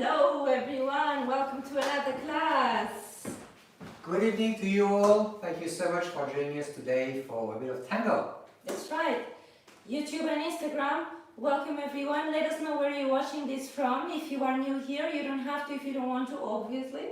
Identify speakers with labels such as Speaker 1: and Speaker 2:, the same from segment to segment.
Speaker 1: Hello everyone, welcome to another class.
Speaker 2: Good evening to you all. Thank you so much for joining us today for a bit of tango.
Speaker 1: That's right. YouTube and Instagram, welcome everyone. Let us know where you're watching this from. If you are new here, you don't have to if you don't want to, obviously.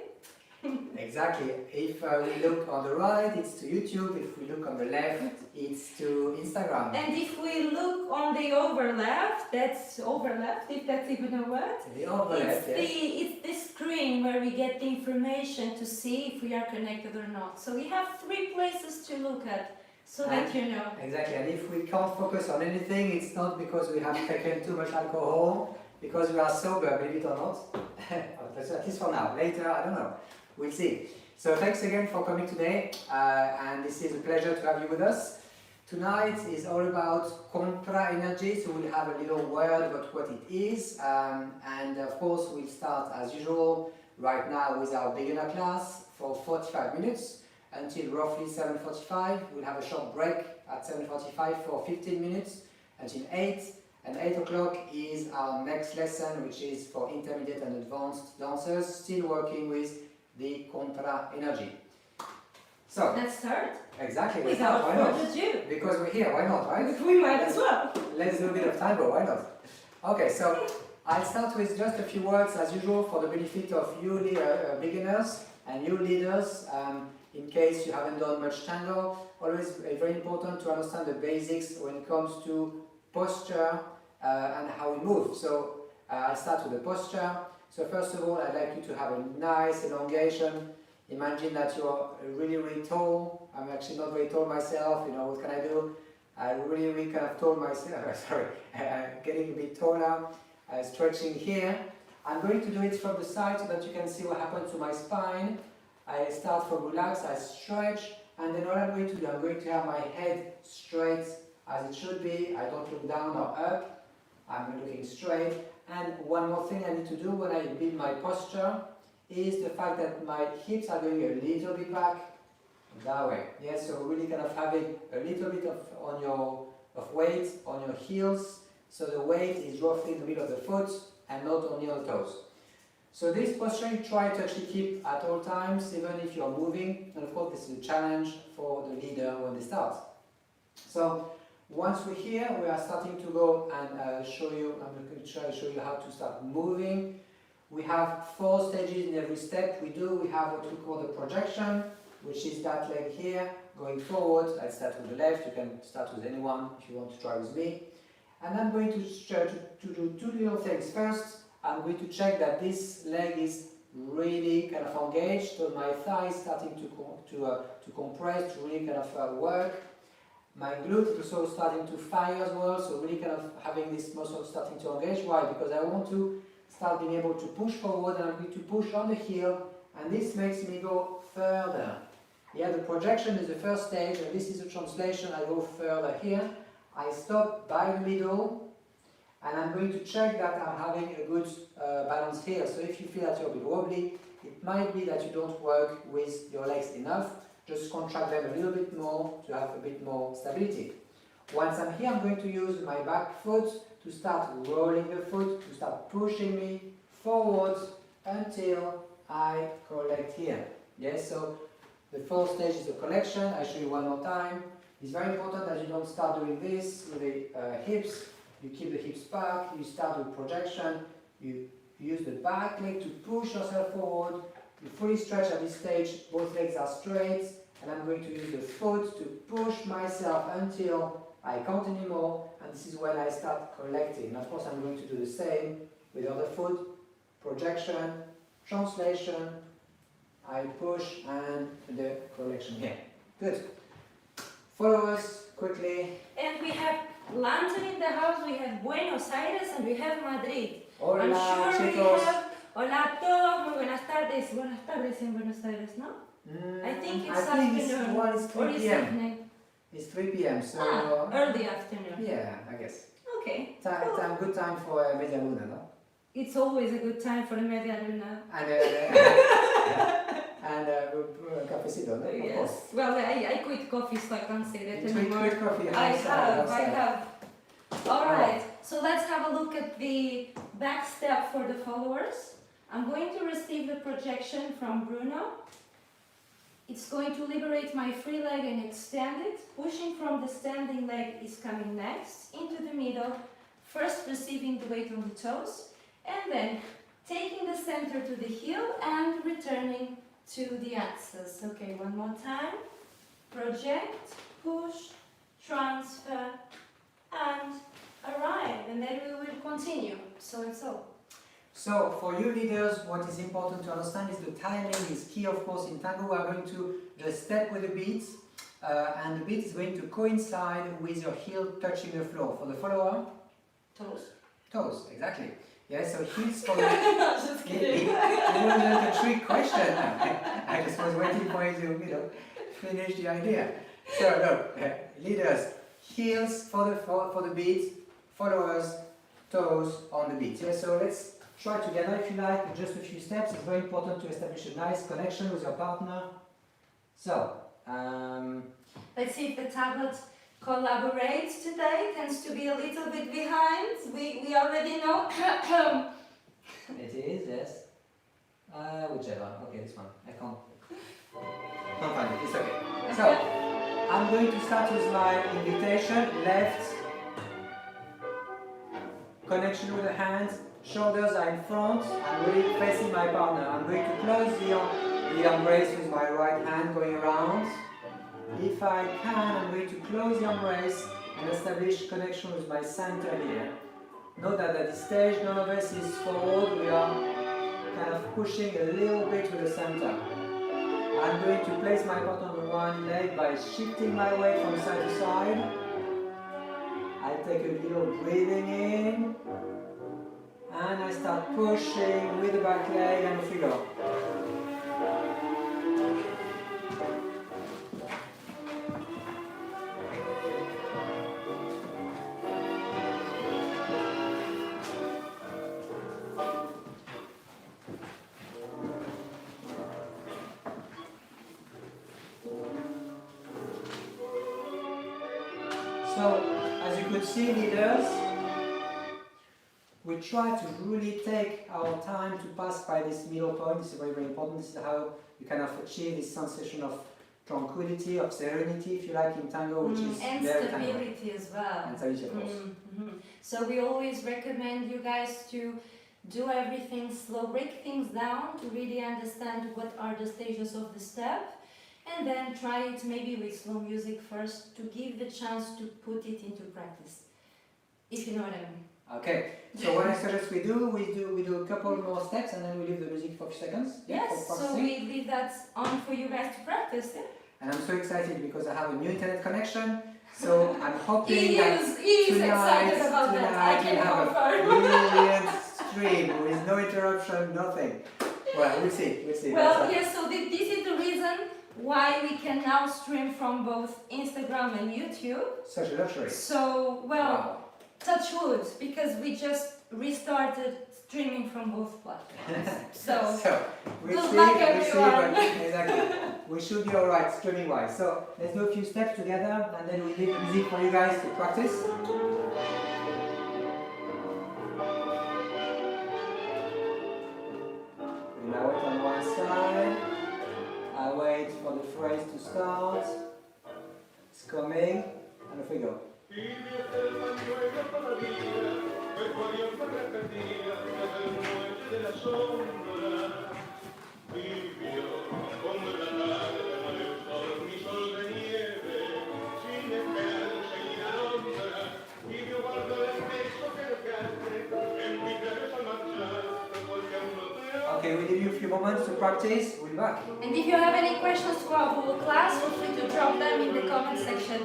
Speaker 2: Exactly. If we look on the right, it's to YouTube. If we look on the left, it's to Instagram.
Speaker 1: And if we look on the overlap, that's overlap, if that's even a word.
Speaker 2: The overlap,
Speaker 1: It's the screen where we get the information to see if we are connected or not. So we have 3 places to look at, so that you know.
Speaker 2: Exactly. And if we can't focus on anything, it's not because we have taken too much alcohol, because we are sober, believe it or not. At least for now. Later, I don't know. We'll see. So thanks again for coming today, and this is a pleasure to have you with us. Tonight is all about contra energy, so we'll have a little word about what it is, and of course we'll start as usual right now with our beginner class for 45 minutes until roughly 7:45. We'll have a short break at 7:45 for 15 minutes until 8, and 8 o'clock is our next lesson, which is for intermediate and advanced dancers, still working with the contra energy. So
Speaker 1: Let's start.
Speaker 2: exactly.
Speaker 1: Without
Speaker 2: Why not?
Speaker 1: further ado.
Speaker 2: Because we're here. Why not? Right?
Speaker 1: We might as well.
Speaker 2: Let's do a bit of tango. Why not? Okay. So I'll start with just a few words as usual for the benefit of you beginners and you leaders. In case you haven't done much tango, always very important to understand the basics when it comes to posture and how we move. So I'll start with the posture. So first of all, I'd like you to have a nice elongation. Imagine that you're really, really tall. I'm actually not very tall myself. You know, what can I do? I really kind of tall myself. Sorry, getting a bit taller. Stretching here. I'm going to do it from the side so that you can see what happens to my spine. I start from relax, I stretch, and then what I'm going to do, I'm going to have my head straight as it should be. I don't look down or up. I'm looking straight. And one more thing I need to do when I build my posture is the fact that my hips are going a little bit back that way. Yes, so really kind of having a little bit of weight on your heels, so the weight is roughly in the middle of the foot and not on your toes. So this posture you try to actually keep at all times, even if you're moving, and of course this is a challenge for the leader when they start. So once we're here, we are starting to go and show you, I'm going to try to show you how to start moving. We have 4 stages in every step we do. We have what we call the projection, which is that leg here, going forward. I start with the left, you can start with anyone if you want to try with me. And I'm going to do 2 little things. First, I'm going to check that this leg is really kind of engaged, so my thigh is starting to compress, to really kind of work. My glute is also starting to fire as well, so really kind of having this muscle starting to engage. Why? Because I want to start being able to push forward, and I'm going to push on the heel, and this makes me go further. Yeah, the projection is the first stage, and this is the translation. I go further here. I stop by the middle, and I'm going to check that I'm having a good balance here. So if you feel that you're a bit wobbly, it might be that you don't work with your legs enough. Just contract them a little bit more to have a bit more stability. Once I'm here, I'm going to use my back foot to start rolling the foot, to start pushing me forward until I collect here. Yes, so the 4th stage is the collection. I show you one more time. It's very important that you don't start doing this with the hips. You keep the hips back, you start with projection, you use the back leg to push yourself forward. You fully stretch at this stage, both legs are straight, and I'm going to use the foot to push myself until I can't anymore, and this is when I start collecting. And of course I'm going to do the same with the other foot, projection, translation, I push, and the collection here. Good. Follow us quickly.
Speaker 1: And we have London in the house, we have Buenos Aires, and we have Madrid.
Speaker 2: Hola,
Speaker 1: I'm sure
Speaker 2: chicos.
Speaker 1: we have. Hola a todos, muy buenas tardes. Buenas tardes en Buenos Aires, no? I think it's afternoon.
Speaker 2: It's 3
Speaker 1: or it's
Speaker 2: p.m.
Speaker 1: evening.
Speaker 2: It's 3 p.m. So
Speaker 1: Early afternoon.
Speaker 2: yeah, I guess.
Speaker 1: Okay.
Speaker 2: Good time for media luna, no?
Speaker 1: It's always a good time for a media luna.
Speaker 2: And cafecito, no? Of
Speaker 1: Yes.
Speaker 2: course.
Speaker 1: Well, I quit coffee, so I can't say that
Speaker 2: You
Speaker 1: anymore.
Speaker 2: quit coffee.
Speaker 1: I have. All right.
Speaker 2: Alright.
Speaker 1: So let's have a look at the back step for the followers. I'm going to receive the projection from Bruno. It's going to liberate my free leg and extend it. Pushing from the standing leg is coming next, into the middle, first receiving the weight on the toes, and then taking the center to the heel and returning to the axis. Okay, one more time. Project, push, transfer, and arrive. And then we will continue. So and so.
Speaker 2: So, for you leaders, what is important to understand is the timing is key, of course. In tango, we are going to just step with the beat, and the beat is going to coincide with your heel touching the floor. For the follower,
Speaker 1: Toes.
Speaker 2: toes, exactly. Yeah, so heels for the...
Speaker 1: Just kidding.
Speaker 2: It wasn't a trick question. I just was waiting for you to, finish the idea. So, look, leaders, heels for the beat, followers, toes on the beat. Yeah, so let's try together, if you like, just a few steps. It's very important to establish a nice connection with your partner. So,
Speaker 1: let's see if the tablet collaborates today. Tends to be a little bit behind. We already know.
Speaker 2: it is, yes. Whichever. Okay, this one. I can't find it. It's okay. So, I'm going to start with my invitation. Left. Connection with the hands. Shoulders are in front. I'm really facing my partner. I'm going to close the embrace with my right hand going around. If I can, I'm going to close the embrace and establish connection with my center here. Note that at this stage, none of us is forward. We are kind of pushing a little bit with the center. I'm going to place my partner on one leg by shifting my weight from side to side. I take a little breathing in. And I start pushing with the back leg and off we go. So, as you could see, leaders, we try to really take our time to pass by this middle point. This is very, very important. This is how you kind of achieve this sensation of tranquility, of serenity, if you like, in tango, which is
Speaker 1: and
Speaker 2: very
Speaker 1: stability as well.
Speaker 2: And stability, of course.
Speaker 1: So we always recommend you guys to do everything slow, break things down to really understand what are the stages of the step, and then try it maybe with slow music first to give the chance to put it into practice, if you know what I mean.
Speaker 2: Okay, so what I suggest we do a couple more steps and then we leave the music for a few seconds.
Speaker 1: Yes, so we leave that on for you guys to practice. Yeah?
Speaker 2: And I'm so excited because I have a new internet connection, so I'm hoping
Speaker 1: he is excited about that. I can
Speaker 2: have a brilliant stream with no interruption, nothing. Well, we'll see.
Speaker 1: Well, yes, so this is the reason why we can now stream from both Instagram and YouTube.
Speaker 2: Such a luxury.
Speaker 1: So, wow. Touch wood, because we just restarted streaming from both platforms. So
Speaker 2: we'll
Speaker 1: good
Speaker 2: see,
Speaker 1: luck
Speaker 2: but
Speaker 1: everyone.
Speaker 2: exactly. We should be alright streaming wise. So let's do a few steps together and then we'll leave the music for you guys to practice. We now wait on one side. I wait for the phrase to start. It's coming, and off we go. Okay, we'll give you a few moments to practice. We'll be back.
Speaker 1: And if you have any questions to our whole class, feel free to drop them in the comment section.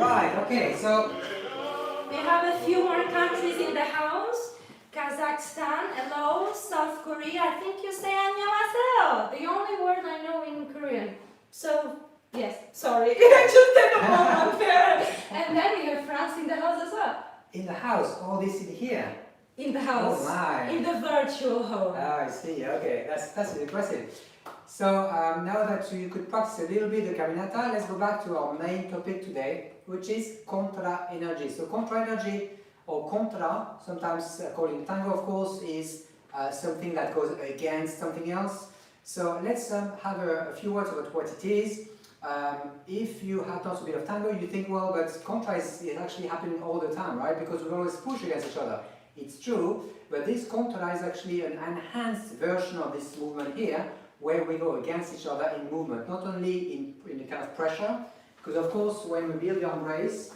Speaker 2: Right, okay, so
Speaker 1: We have a few more countries in the house. Kazakhstan, hello, South Korea. I think you say 안녕하세요. The only word I know in Korean. So, yes, sorry. I just said the wrong there. And then we have France in the house as well.
Speaker 2: in the house, all this in here.
Speaker 1: In the house.
Speaker 2: Oh my.
Speaker 1: In the virtual home.
Speaker 2: I see, okay, that's impressive. So now that you could practice a little bit the caminata, let's go back to our main topic today, which is contra energy. So contra energy, or contra, sometimes called in tango of course, is something that goes against something else. So let's have a few words about what it is. If you have done a bit of tango, you think, well, but contra is actually happening all the time, right? Because we always push against each other. It's true, but this contra is actually an enhanced version of this movement here, where we go against each other in movement, not only in a kind of pressure, because of course when we build the embrace,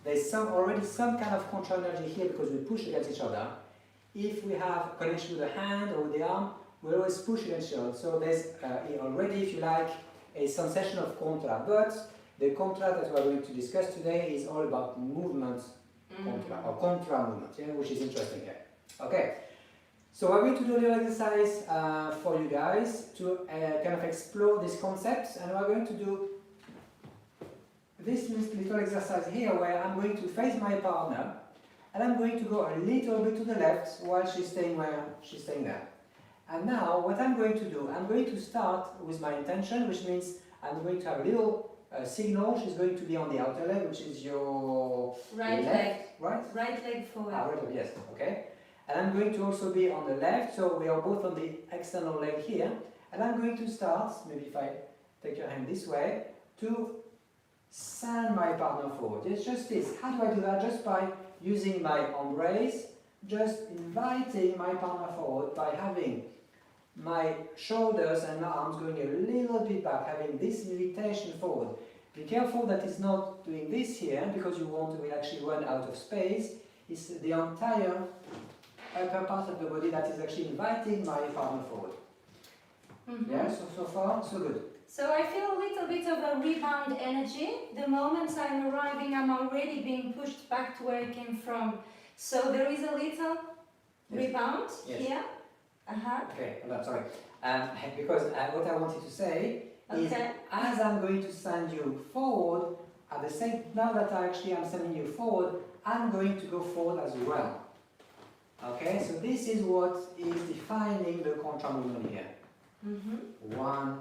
Speaker 2: there's already some kind of contra energy here because we push against each other. If we have connection with the hand or with the arm, we always push against each other. So there's already, if you like, a sensation of contra. But the contra that we're going to discuss today is all about movement contra, or contra movement, yeah, which is interesting here. Okay, so we're going to do a little exercise for you guys to kind of explore this concept, and we're going to do this little exercise here where I'm going to face my partner and I'm going to go a little bit to the left while she's staying where she's staying there. And now what I'm going to do, I'm going to start with my intention, which means I'm going to have a little signal. She's going to be on the outer leg, which is your
Speaker 1: Right
Speaker 2: left,
Speaker 1: leg.
Speaker 2: right?
Speaker 1: Right leg forward.
Speaker 2: Ah, right leg, yes, okay. And I'm going to also be on the left, so we are both on the external leg here. And I'm going to start, maybe if I take your hand this way, to send my partner forward. It's just this. How do I do that? Just by using my embrace, just inviting my partner forward by having my shoulders and my arms going a little bit back, having this invitation forward. Be careful that it's not doing this here, because you won't will actually run out of space. It's the entire upper part of the body that is actually inviting my partner forward. Yeah, so far, so good.
Speaker 1: So I feel a little bit of a rebound energy. The moment I'm arriving, I'm already being pushed back to where I came from. So there is a little rebound here.
Speaker 2: Okay, hold on, sorry. Because what I wanted to say is, as I'm going to send you forward, at the same, now that I actually am sending you forward, I'm going to go forward as well. Okay, so this is what is defining the contra movement here. 1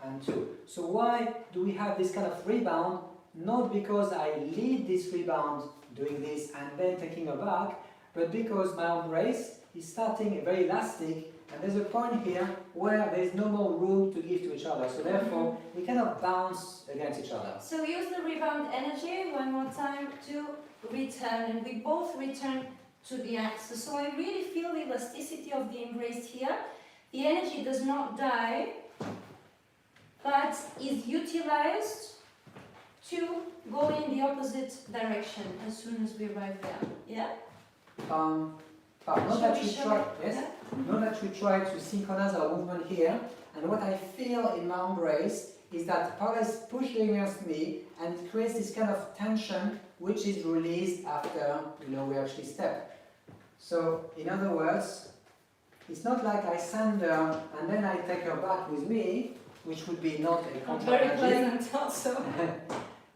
Speaker 2: and 2. So why do we have this kind of rebound? Not because I lead this rebound doing this and then taking her back, but because my embrace is starting very elastic, and there's a point here where there's no more room to give to each other. So therefore, we kind of bounce against each other.
Speaker 1: So use the rebound energy one more time to return, and we both return to the axis. So I really feel the elasticity of the embrace here. The energy does not die, but is utilized to go in the opposite direction as soon as we arrive there. Yeah?
Speaker 2: Not that we try to synchronize our movement here, and what I feel in my embrace is that Paula is pushing against me and it creates this kind of tension which is released after we actually step. So in other words, it's not like I send her and then I take her back with me, which would be not a contra
Speaker 1: very
Speaker 2: energy.
Speaker 1: pleasant also.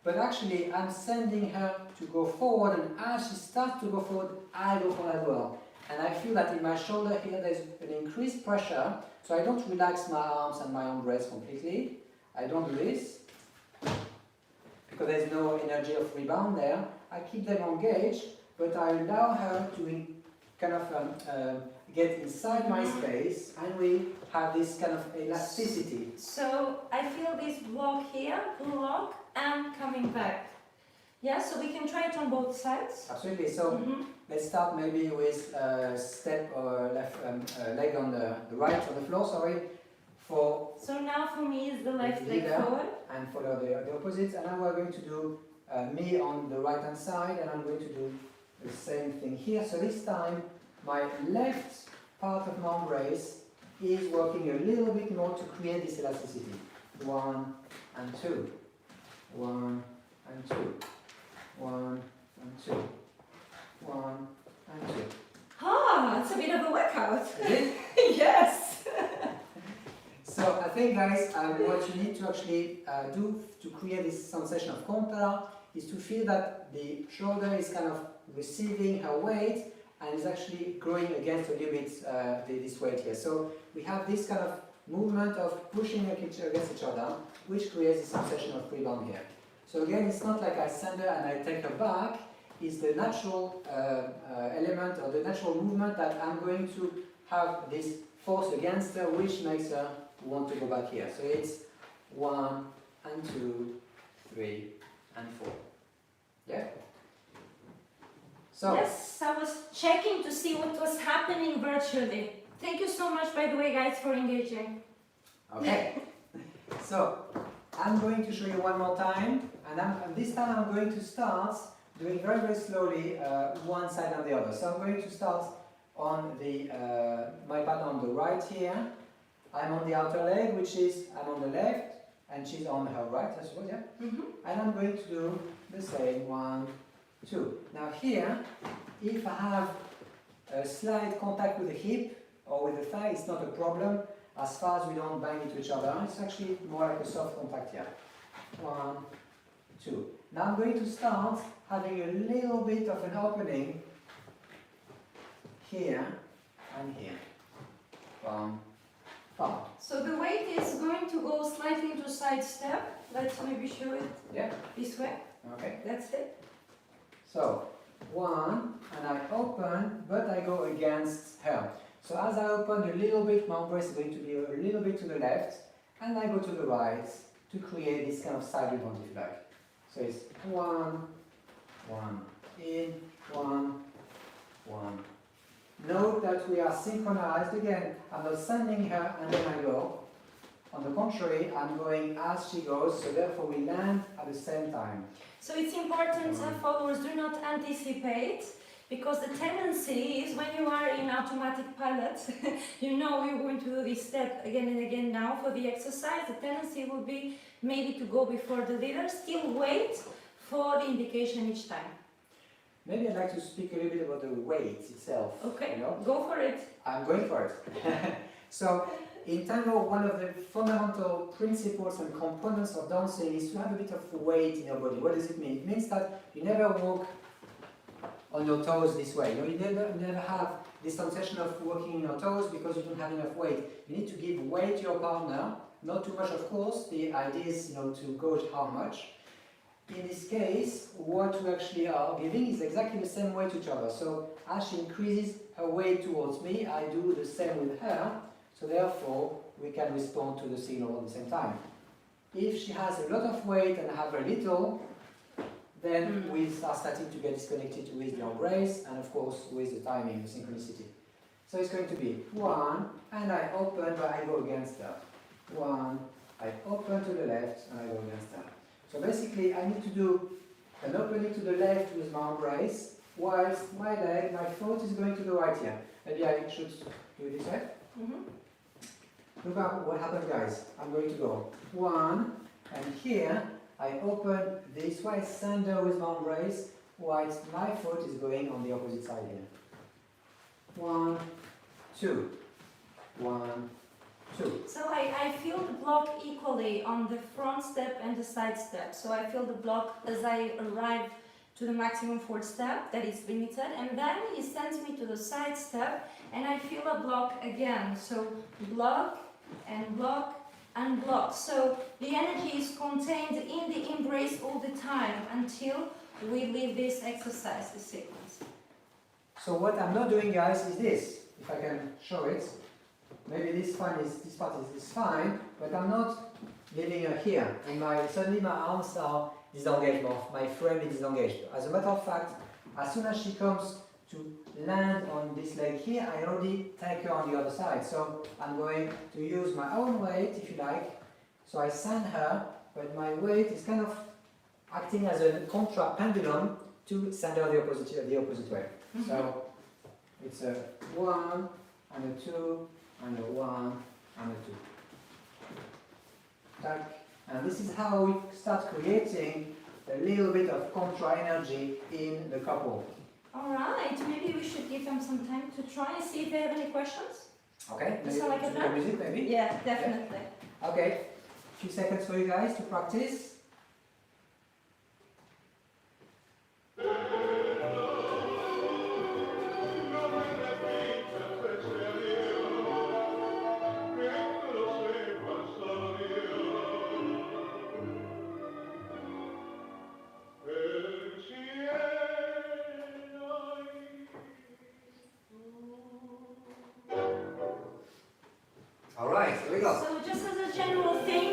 Speaker 2: But actually I'm sending her to go forward, and as she starts to go forward, I go forward as well. And I feel that in my shoulder here there's an increased pressure, so I don't relax my arms and my embrace completely. I don't do this, because there's no energy of rebound there. I keep them engaged, but I allow her to kind of get inside my space, and we have this kind of elasticity.
Speaker 1: So I feel this block here, block, and coming back. Yeah, so we can try it on both sides.
Speaker 2: Absolutely. So let's start maybe with step or left leg on the right on the floor. Sorry.
Speaker 1: So now for me is the left leg forward.
Speaker 2: And follow the opposite. And now we're going to do me on the right hand side, and I'm going to do the same thing here. So this time my left part of my embrace is working a little bit more to create this elasticity. 1 and 2. 1 and 2. 1 and 2. 1 and 2.
Speaker 1: Ah, it's a bit of a workout.
Speaker 2: Is it?
Speaker 1: Yes.
Speaker 2: So I think, guys, what you need to actually do to create this sensation of contra is to feel that the shoulder is kind of receiving her weight and is actually growing against a little bit this weight here. So we have this kind of movement of pushing against each other, which creates a sensation of rebound here. So again, it's not like I send her and I take her back. It's the natural element or the natural movement that I'm going to have this force against her, which makes her want to go back here. So it's 1 and 2, 3 and 4. Yeah? So,
Speaker 1: yes, I was checking to see what was happening virtually. Thank you so much, by the way, guys, for engaging.
Speaker 2: okay. So, I'm going to show you one more time, and this time I'm going to start doing very, very slowly one side and the other. So I'm going to start on the my partner on the right here. I'm on the outer leg, which is I'm on the left, and she's on her right, I suppose, yeah? And I'm going to do the same, 1, 2. Now here, if I have a slight contact with the hip or with the thigh, it's not a problem, as far as we don't bang into each other. It's actually more like a soft contact here. 1, 2. Now I'm going to start having a little bit of an opening here and here. 1, 5.
Speaker 1: So the weight is going to go slightly into side step. Let's maybe show it this way.
Speaker 2: Okay.
Speaker 1: That's it.
Speaker 2: So 1, and I open, but I go against her. So as I open a little bit, my embrace is going to be a little bit to the left, and I go to the right to create this kind of side rebound, if you like. So it's 1, 1, in, 1, 1. Note that we are synchronized. Again, I'm not sending her and then I go. On the contrary, I'm going as she goes, so therefore we land at the same time.
Speaker 1: So it's important followers do not anticipate, because the tendency is when you are in automatic pilot, you know you're going to do this step again and again now for the exercise. The tendency will be maybe to go before the leader, still wait for the indication each time.
Speaker 2: Maybe I'd like to speak a little bit about the weight itself.
Speaker 1: Okay,
Speaker 2: you know?
Speaker 1: go for it.
Speaker 2: I'm going for it. So, in tango, one of the fundamental principles and components of dancing is to have a bit of weight in your body. What does it mean? It means that you never walk on your toes this way. You never have this sensation of walking on your toes because you don't have enough weight. You need to give weight to your partner, not too much, of course. The idea is, to gauge how much. In this case, what we actually are giving is exactly the same weight to each other. So as she increases her weight towards me, I do the same with her. So therefore, we can respond to the signal at the same time. If she has a lot of weight and I have very little, then we are starting to get disconnected with the embrace and of course with the timing, the synchronicity. So it's going to be 1, and I open, but I go against her. 1, I open to the left, and I go against her. So basically, I need to do an opening to the left with my embrace, whilst my leg, my foot is going to the right here. Maybe I should do it this way. Look at what happened, guys. I'm going to go 1, and here I open this way, send her with my embrace, whilst my foot is going on the opposite side here. 1, 2, 1, 2.
Speaker 1: So I feel the block equally on the front step and the side step. So I feel the block as I arrive to the maximum fourth step that is limited, and then he sends me to the side step and I feel a block again. So block and block and block. So the energy is contained in the embrace all the time until we leave this exercise, this sequence.
Speaker 2: So what I'm not doing, guys, is this. If I can show it. Maybe this part is fine, but I'm not leaving her here. And suddenly my arms are disengaged, my frame is disengaged. As a matter of fact, as soon as she comes to land on this leg here, I already take her on the other side. So I'm going to use my own weight, if you like. So I send her, but my weight is kind of acting as a contra pendulum to send her the opposite way. So it's a 1 and a 2 and a 1 and a 2. Tack. And this is how we start creating a little bit of contra energy in the couple.
Speaker 1: Alright, maybe we should give them some time to try and see if they have any questions.
Speaker 2: Okay, maybe
Speaker 1: Sound like a
Speaker 2: the
Speaker 1: plan?
Speaker 2: music maybe?
Speaker 1: Yeah, definitely.
Speaker 2: Okay, a few seconds for you guys to practice. Alright, here we go.
Speaker 1: So just as a general thing,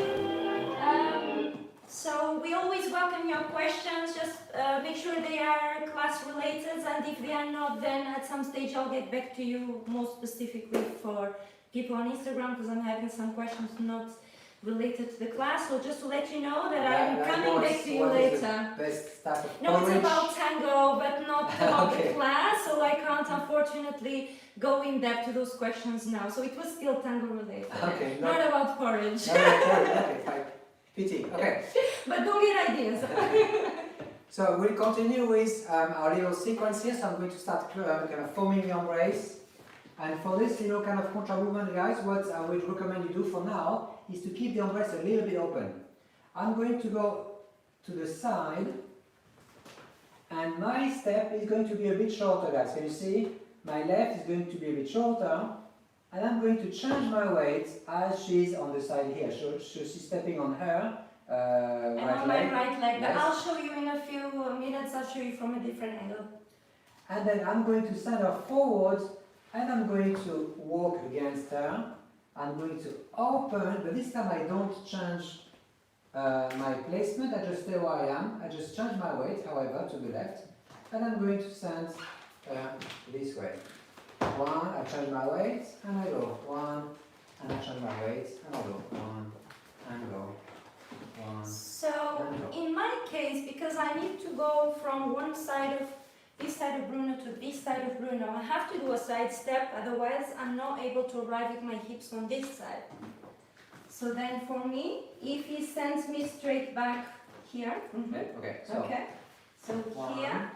Speaker 1: so we always welcome your questions, just make sure they are class related, and if they are not, then at some stage I'll get back to you more specifically for people on Instagram, because I'm having some questions not related to the class. So just to let you know that I'm coming back to you later.
Speaker 2: Best type of
Speaker 1: No, it's
Speaker 2: porridge?
Speaker 1: about tango, but not about
Speaker 2: Okay.
Speaker 1: the class, so I can't unfortunately go in depth to those questions now. So it was still tango related,
Speaker 2: Okay,
Speaker 1: not about porridge.
Speaker 2: No, okay, fine. Pity. Okay.
Speaker 1: But don't get ideas.
Speaker 2: So we'll continue with our little sequence here. So I'm going to start kind of forming the embrace. And for this little kind of contra movement, guys, what I would recommend you do for now is to keep the embrace a little bit open. I'm going to go to the side, and my step is going to be a bit shorter, guys. Can you see? My left is going to be a bit shorter, and I'm going to change my weight as she's on the side here. So she's stepping on her
Speaker 1: And
Speaker 2: right
Speaker 1: on
Speaker 2: leg.
Speaker 1: my right leg, but
Speaker 2: Yes.
Speaker 1: I'll show you in a few minutes, I'll show you from a different angle.
Speaker 2: And then I'm going to send her forward, and I'm going to walk against her. I'm going to open, but this time I don't change my placement, I just stay where I am. I just change my weight, however, to the left, and I'm going to send this way. One, I change my weight, and I go. One, and I change my weight, and I go. One, and go. One.
Speaker 1: So in my case, because I need to go from one side of this side of Bruno to this side of Bruno, I have to do a side step, otherwise I'm not able to arrive with my hips on this side. So then for me, if he sends me straight back here,
Speaker 2: Okay,
Speaker 1: so
Speaker 2: one.
Speaker 1: here,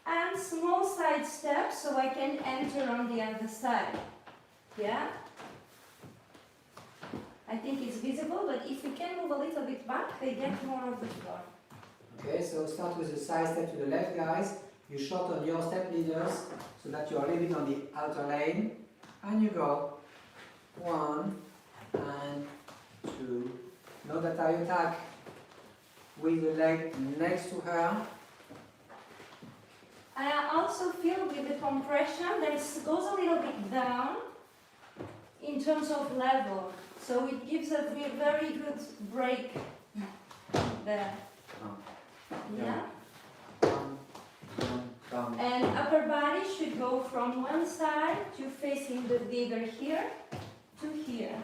Speaker 1: and small side step so I can enter on the other side. Yeah? I think it's visible, but if you can move a little bit back, they get more of the floor.
Speaker 2: Okay, so start with a side step to the left, guys. You shorten your step leaders so that you are a little bit on the outer lane. And you go 1 and 2. Note that I attack with the leg next to her.
Speaker 1: And I also feel with the compression that it goes a little bit down in terms of level. So it gives a very good break there. Yeah? And upper body should go from one side to facing the digger here to here.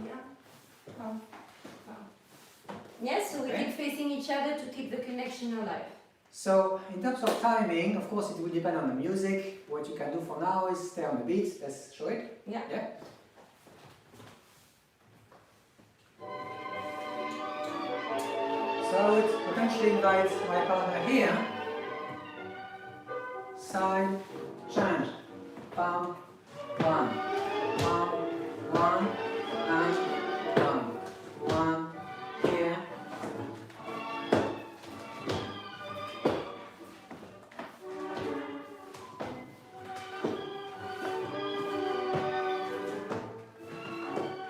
Speaker 1: Yeah. Come. Yes, so we keep facing each other to keep the connection alive.
Speaker 2: So, in terms of timing, of course, it will depend on the music. What you can do for now is stay on the beat. Let's show it.
Speaker 1: Yeah.
Speaker 2: Yeah. So it potentially invites my partner here. Side, change. Pam, 1, 1, and 1 here.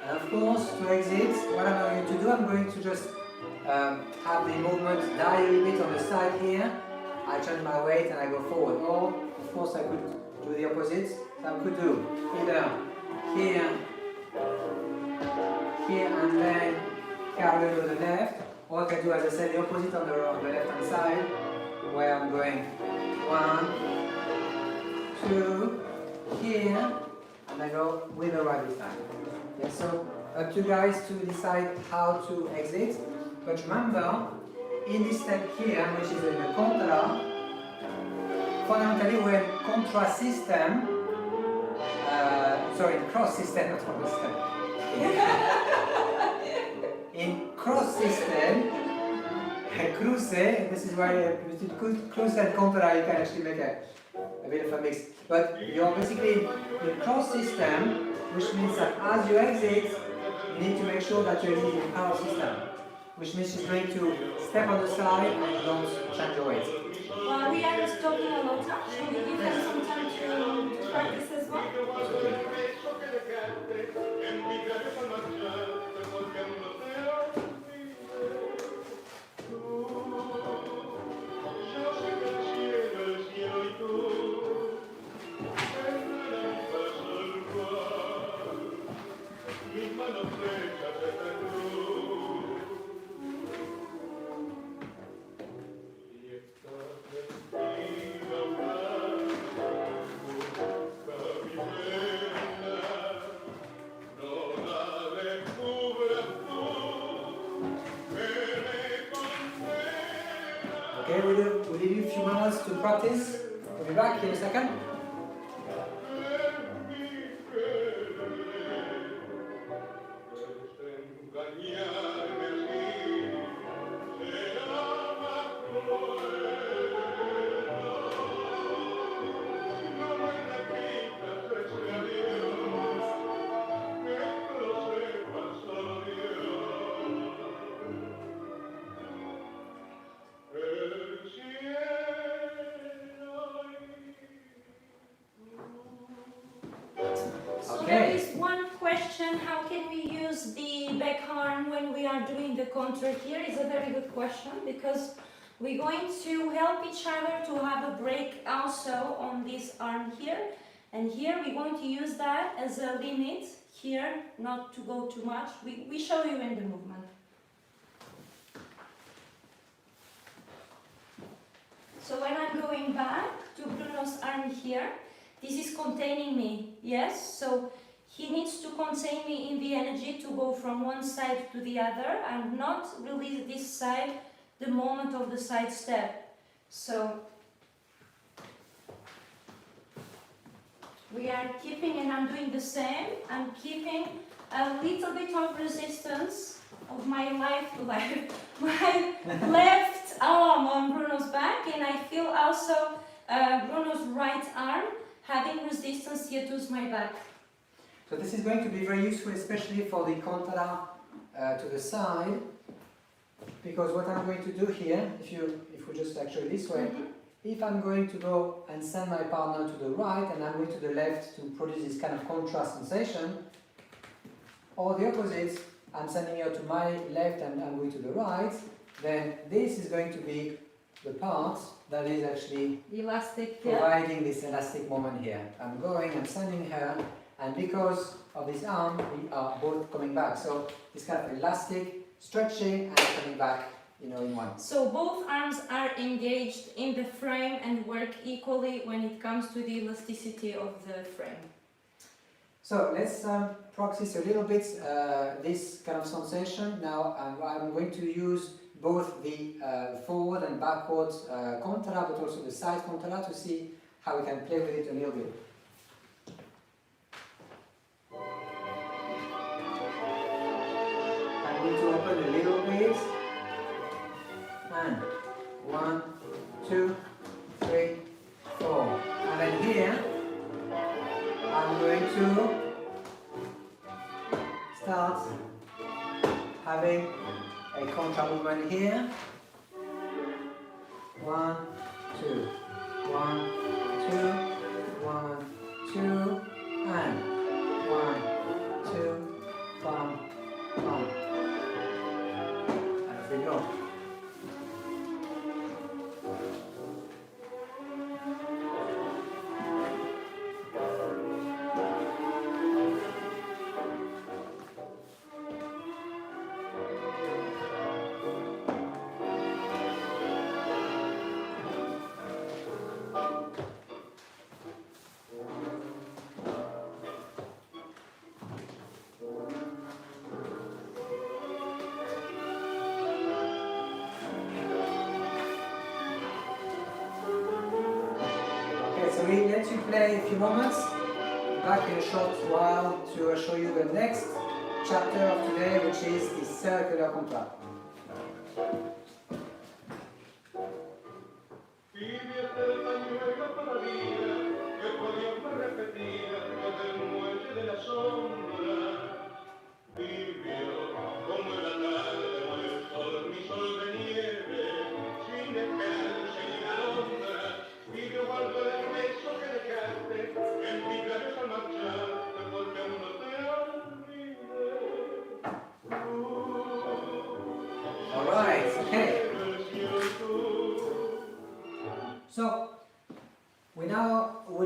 Speaker 2: And of course, to exit, what I'm going to do, I'm going to just have the movement die a little bit on the side here. I change my weight and I go forward. Or, of course, I could do the opposite. So I could do either here, and then carry to the left. Or I can do, as I said, the opposite on the left-hand side, where I'm going 1, 2, here, and I go with the right this time. Okay, so up to you guys to decide how to exit. But remember, in this step here, which is in the contra, fundamentally we're in contra system, cross system, not contra system. In cross system, a cruce. This is why between cruce and contra you can actually make a bit of a mix. But you're basically in a cross system, which means that as you exit, you need to make sure that you're in the power system, which means she's going to step on the side and don't change your weight.
Speaker 1: Well, we are talking a lot. Shall we give them some time to practice as well?
Speaker 2: Okay, we'll give you a few moments to practice. We'll be back in a second.
Speaker 1: So there is one question: how can we use the back arm when we are doing the contra here? Is a very good question, because we're going to help each other to have a break also on this arm here, and here we're going to use that as a limit here, not to go too much. We show you in the movement. So when I'm going back to Bruno's arm here, this is containing me, yes? So he needs to contain me in the energy to go from one side to the other and not release this side the moment of the side step. So we are keeping, and I'm doing the same. I'm keeping a little bit of resistance of my my left arm on Bruno's back, and I feel also Bruno's right arm having resistance here to my back.
Speaker 2: So this is going to be very useful, especially for the contra to the side, because what I'm going to do here, if we just actually this way, if I'm going to go and send my partner to the right and I'm going to the left to produce this kind of contrast sensation, or the opposite, I'm sending her to my left and I'm going to the right, then this is going to be the part that is actually
Speaker 1: elastic,
Speaker 2: providing this elastic moment here. I'm going, I'm sending her, and because of this arm, we are both coming back. So this kind of elastic, stretching and coming back, in one.
Speaker 1: So both arms are engaged in the frame and work equally when it comes to the elasticity of the frame.
Speaker 2: So let's practice a little bit this kind of sensation. Now I'm going to use both the forward and backward contra, but also the side contra, to see how we can play with it a little bit. I'm going to open a little bit. And 1, 2, 3, 4. And then here, I'm going to start having a contra movement here. 1, 2, 1, 2, 1, 2, and 1, 2, bum, bum. And off we go. So we let you play a few moments, back in a short while to show you the next chapter of today, which is the circular contra.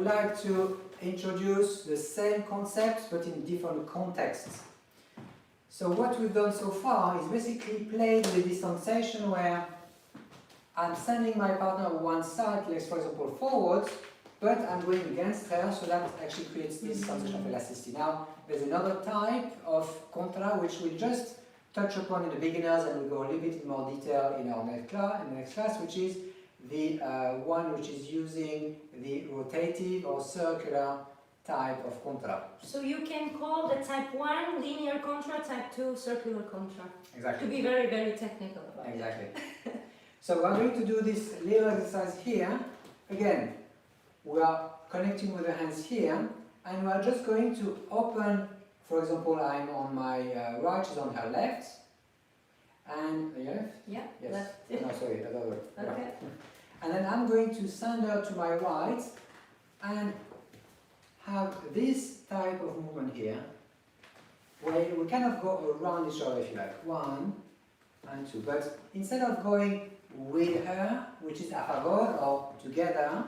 Speaker 2: would like to introduce the same concept but in different contexts. So what we've done so far is basically played with this sensation where I'm sending my partner one side, let's for example forwards, but I'm going against her, so that actually creates this sensation of elasticity. Now, there's another type of contra which we'll just touch upon in the beginners, and we'll go a little bit in more detail in our next class, which is the one which is using the rotative or circular type of contra.
Speaker 1: So you can call the type 1 linear contra, type 2 circular contra.
Speaker 2: Exactly.
Speaker 1: To be very, very technical about it.
Speaker 2: Exactly. So we're going to do this little exercise here. Again, we are connecting with the hands here, and we are just going to open, for example, I'm on my right, she's on her left, and left?
Speaker 1: Yeah,
Speaker 2: yes.
Speaker 1: left.
Speaker 2: No, sorry, the other way.
Speaker 1: Okay.
Speaker 2: Yeah. And then I'm going to send her to my right, and have this type of movement here, where we kind of go around each other, if you like. 1 and 2. But instead of going with her, which is a favor or together,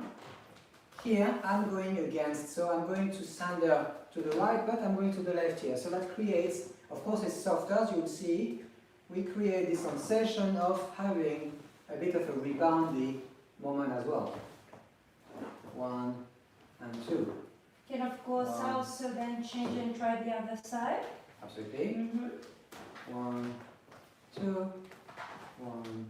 Speaker 2: here I'm going against, so I'm going to send her to the right, but I'm going to the left here. So that creates, of course it's softer, as you'll see, we create this sensation of having a bit of a reboundy moment as well. 1 and 2.
Speaker 1: You can of course also then change and try the other side.
Speaker 2: Absolutely. 1, 2, 1,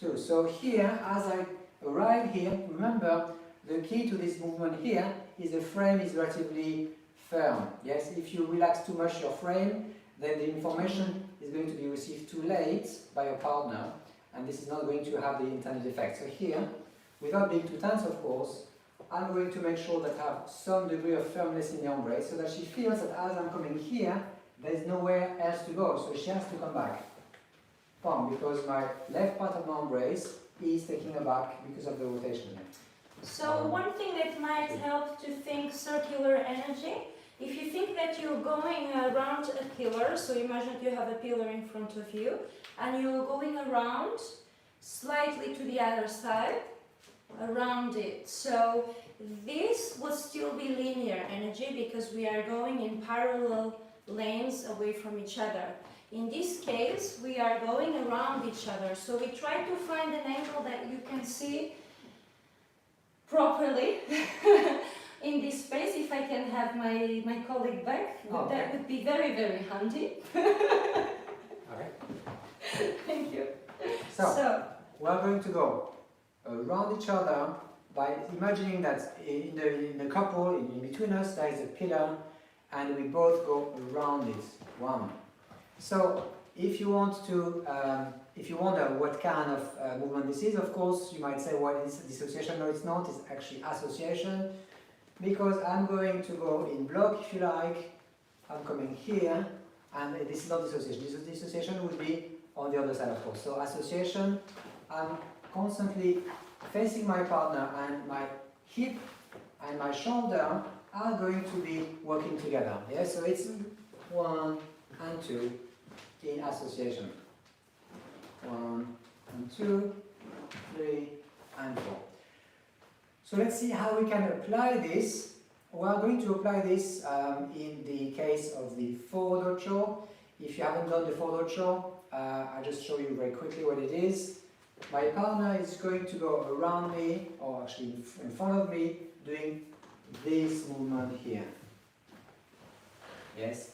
Speaker 2: 2. So here, as I arrive here, remember the key to this movement here is the frame is relatively firm. Yes, if you relax too much your frame, then the information is going to be received too late by your partner, and this is not going to have the intended effect. So here, without being too tense, of course, I'm going to make sure that I have some degree of firmness in the embrace, so that she feels that as I'm coming here, there's nowhere else to go, so she has to come back. Because my left part of my embrace is taking her back because of the rotation.
Speaker 1: So one thing that might help to think circular energy, if you think that you're going around a pillar, so imagine you have a pillar in front of you, and you're going around slightly to the other side, around it. So this will still be linear energy because we are going in parallel lanes away from each other. In this case, we are going around each other, so we try to find an angle that you can see properly in this space. If I can have my colleague back, that would be very, very handy.
Speaker 2: Okay.
Speaker 1: Thank you.
Speaker 2: So, we're going to go around each other by imagining that in the couple, in between us, there is a pillar, and we both go around it. 1. So, if you want to, if you wonder what kind of movement this is, of course, you might say, well, it's dissociation. No, it's not. It's actually association, because I'm going to go in block, if you like. I'm coming here, and this is not dissociation. Dissociation would be on the other side, of course. So, association, I'm constantly facing my partner, and my hip and my shoulder are going to be working together. Yeah, so it's 1 and 2 in association. 1 and 2, 3 and 4. So let's see how we can apply this. We are going to apply this in the case of the forward ocho. If you haven't done the forward ocho, I'll just show you very quickly what it is. My partner is going to go around me, or actually in front of me, doing this movement here. Yes?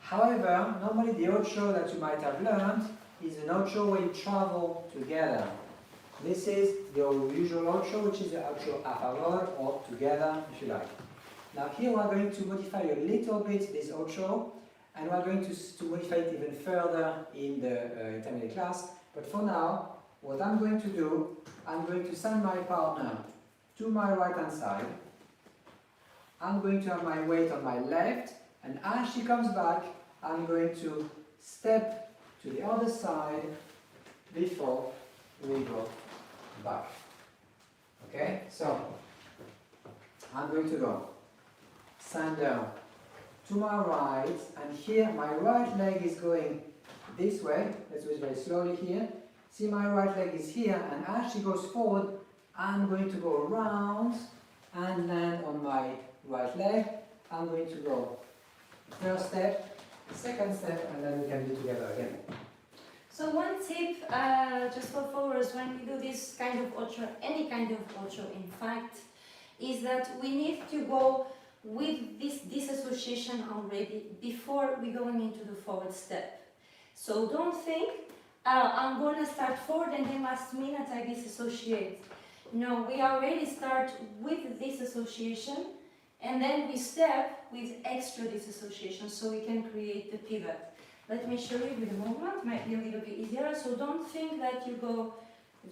Speaker 2: However, normally the ocho that you might have learned is an ocho where you travel together. This is the usual ocho, which is the ocho a favor, or together, if you like. Now here we are going to modify a little bit this ocho, and we are going to modify it even further in the intermediate class. But for now, what I'm going to do, I'm going to send my partner to my right hand side. I'm going to have my weight on my left, and as she comes back, I'm going to step to the other side before we go back. Okay, so I'm going to go send her to my right, and here my right leg is going this way. Let's do it very slowly here. See, my right leg is here, and as she goes forward, I'm going to go around and land on my right leg. I'm going to go first step, second step, and then we can do together again.
Speaker 1: So one tip, just for followers, when we do this kind of ultra, any kind of ultra in fact, is that we need to go with this disassociation already before we going into the forward step. So don't think, I'm going to start forward and then last minute I disassociate. No, we already start with disassociation and then we step with extra disassociation so we can create the pivot. Let me show you with the movement, might be a little bit easier. So don't think that you go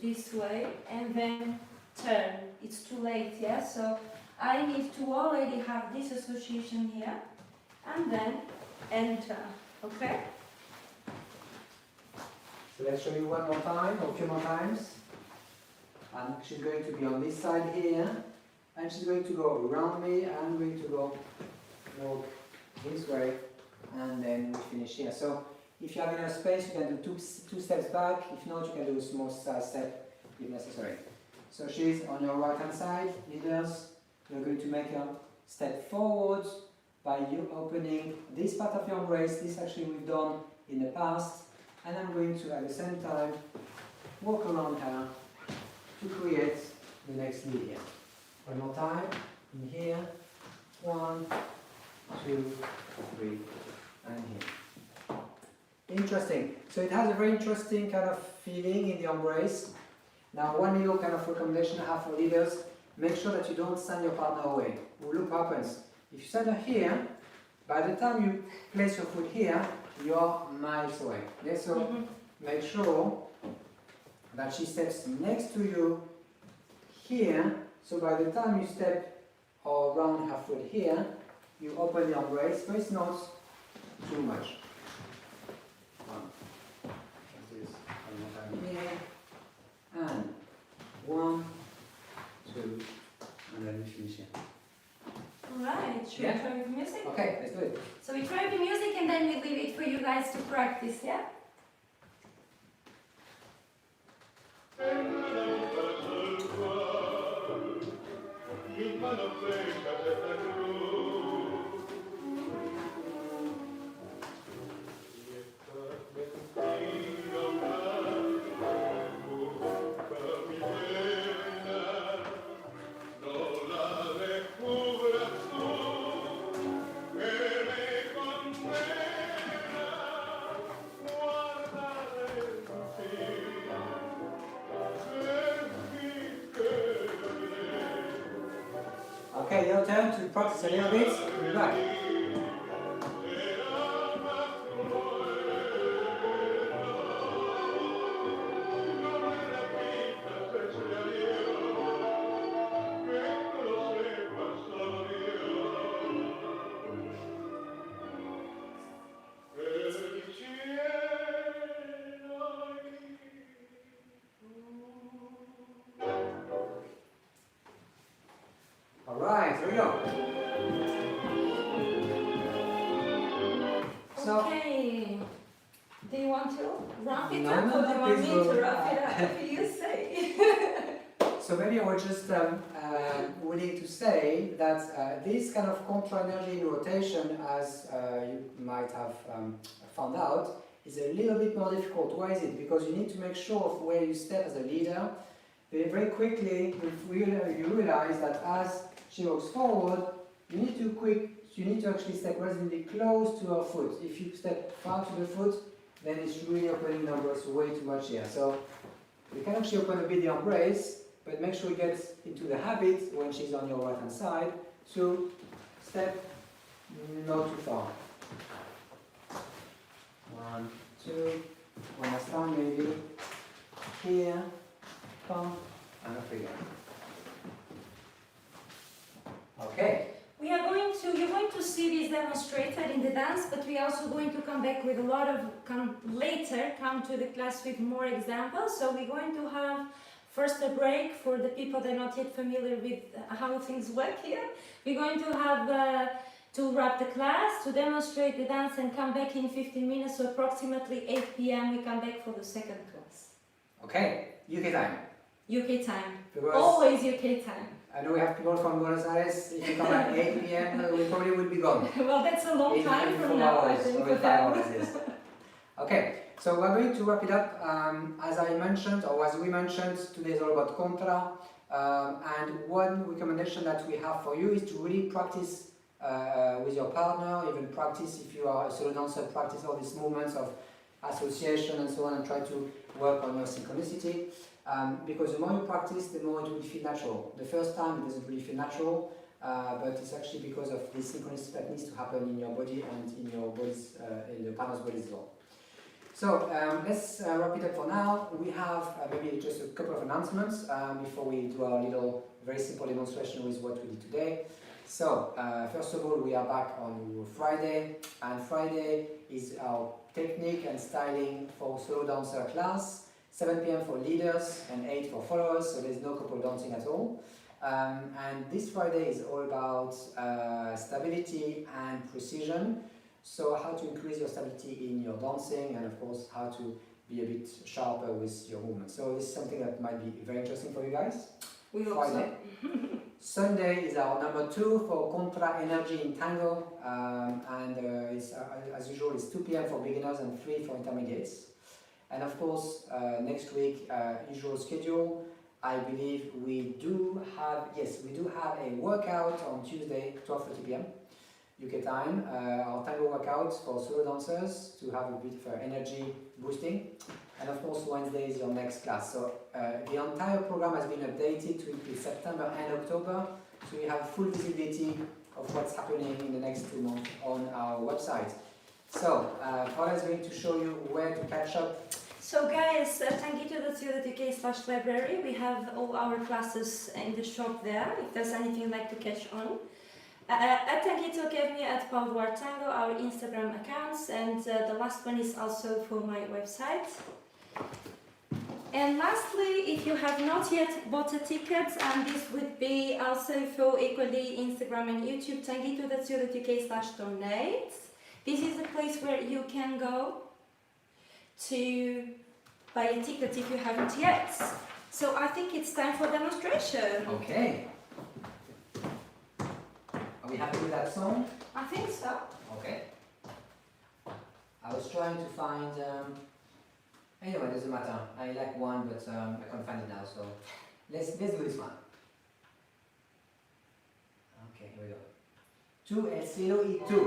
Speaker 1: this way and then turn. It's too late, yeah? So I need to already have disassociation here and then enter, okay?
Speaker 2: So let's show you one more time, or a few more times. And she's going to be on this side here, and she's going to go around me, and I'm going to go walk this way, and then we finish here. So if you have enough space, you can do two steps back. If not, you can do a small step if necessary. So she's on your right hand side, leaders. You're going to make a step forward by you opening this part of your embrace. This actually we've done in the past. And I'm going to, at the same time, walk around her to create the next lead here. One more time, in here, 1, 2, 3, and here. Interesting. So it has a very interesting kind of feeling in the embrace. Now, one little kind of recommendation I have for leaders, make sure that you don't send your partner away. Well, look what happens. If you send her here, by the time you place your foot here, you're miles away. Okay? So make sure that she steps next to you here, so by the time you step around her foot here, you open the embrace, but it's not too much. One more time here, and 1, 2, and then we finish here.
Speaker 1: Alright, should we try with music?
Speaker 2: Okay, let's do it.
Speaker 1: So we try the music and then we leave it for you guys to practice, yeah?
Speaker 2: Okay, your turn to practice a little bit. We'll be back. Alright, here we go. So,
Speaker 1: Okay. Do you want to wrap it
Speaker 2: No,
Speaker 1: up
Speaker 2: no,
Speaker 1: or do you want
Speaker 2: please
Speaker 1: me
Speaker 2: go.
Speaker 1: to wrap it up? You say.
Speaker 2: so maybe I was just willing to say that this kind of contra energy rotation, as you might have found out, is a little bit more difficult. Why is it? Because you need to make sure of where you step as a leader. Very quickly, you realize that as she walks forward, you need to actually step relatively close to her foot. If you step far to the foot, then it's really opening the embrace way too much here. So you can actually open a bit the embrace, but make sure you get into the habit when she's on your right hand side to step not too far. 1, 2, one last time maybe. Here, come, and off we go. Okay.
Speaker 1: You're going to see this demonstrated in the dance, but we're also going to come back with a lot of, come to the class with more examples. So we're going to have first a break for the people that are not yet familiar with how things work here. We're going to have to wrap the class, to demonstrate the dance and come back in 15 minutes, so approximately 8 p.m. we come back for the second class.
Speaker 2: Okay, UK time.
Speaker 1: UK time.
Speaker 2: Because
Speaker 1: Always UK time.
Speaker 2: I know we have people from Buenos Aires. If you come at 8 p.m., we probably will be gone.
Speaker 1: Well, that's a long time
Speaker 2: In
Speaker 1: from
Speaker 2: 4
Speaker 1: now, I
Speaker 2: hours,
Speaker 1: think,
Speaker 2: or
Speaker 1: for
Speaker 2: in 5
Speaker 1: them.
Speaker 2: hours, yes. Okay, so we're going to wrap it up. As I mentioned, or as we mentioned, today is all about contra. And one recommendation that we have for you is to really practice with your partner, even practice if you are a solo dancer, practice all these movements of association and so on, and try to work on your synchronicity. Because the more you practice, the more it will feel natural. The first time it doesn't really feel natural, but it's actually because of the synchronicity that needs to happen in your body and in your bodies, in the partner's body as well. So let's wrap it up for now. We have maybe just a couple of announcements before we do our little very simple demonstration with what we did today. So first of all, we are back on Friday, and Friday is our technique and styling for solo dancer class. 7 p.m. for leaders and 8 for followers, so there's no couple dancing at all. And this Friday is all about stability and precision. So how to increase your stability in your dancing, and of course how to be a bit sharper with your movement. So this is something that might be very interesting for you guys.
Speaker 1: We hope
Speaker 2: Friday.
Speaker 1: so.
Speaker 2: Sunday is our number 2 for Contra Energy in Tango, and it's, as usual it's 2 p.m. for beginners and 3 for intermediates. And of course, next week, usual schedule. I believe we do have a workout on Tuesday, 12:30 p.m. UK time. Our tango workout for solo dancers to have a bit of energy boosting. And of course, Wednesday is your next class. So the entire program has been updated to include September and October. So you have full visibility of what's happening in the next 2 months on our website. So, Paula is going to show you where to catch up.
Speaker 1: So guys, tangito.co.uk/library, we have all our classes in the shop there, if there's anything you'd like to catch on. At Tangito Academy, at Paula Duarte Tango, our Instagram accounts, and the last one is also for my website. And lastly, if you have not yet bought a ticket, and this would be also for equally Instagram and YouTube, tangito.co.uk/donate. This is a place where you can go to buy a ticket if you haven't yet. So I think it's time for demonstration.
Speaker 2: Okay. Are we happy with that song?
Speaker 1: I think so.
Speaker 2: Okay. I was trying to find. Anyway, doesn't matter. I like one, but I can't find it now. So let's do this one. Okay, here we go. 2 El Cielo y tú.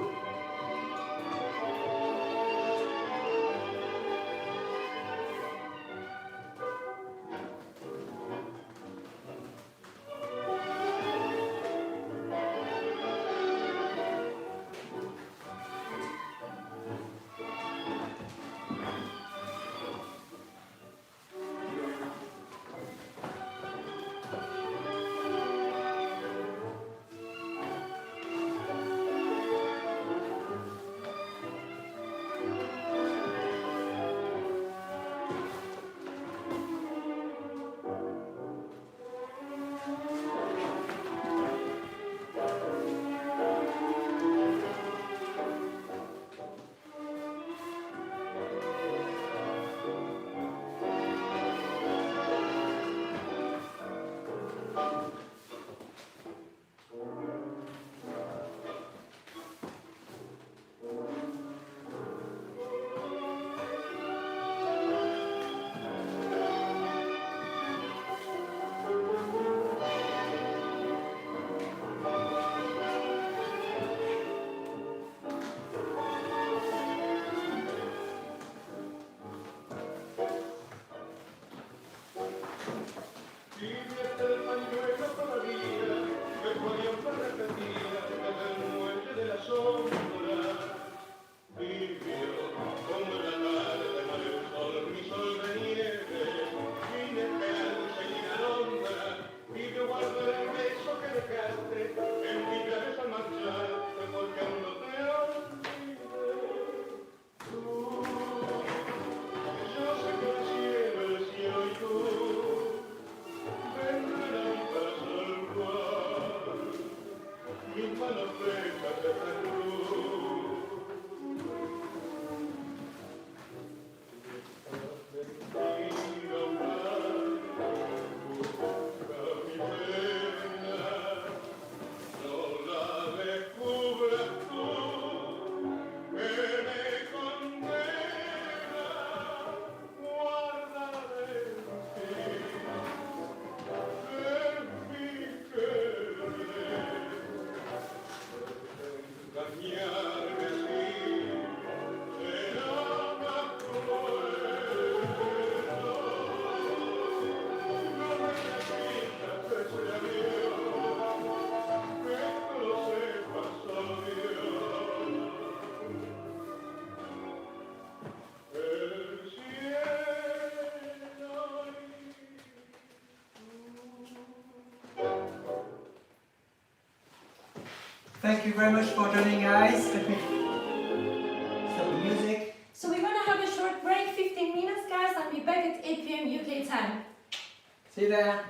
Speaker 3: Mis manos secas de cruz
Speaker 2: thank you very much for joining, guys. Let me stop the music.
Speaker 1: So we're gonna have a short break, 15 minutes, guys, and be back at 8 p.m. UK time.
Speaker 2: See you there.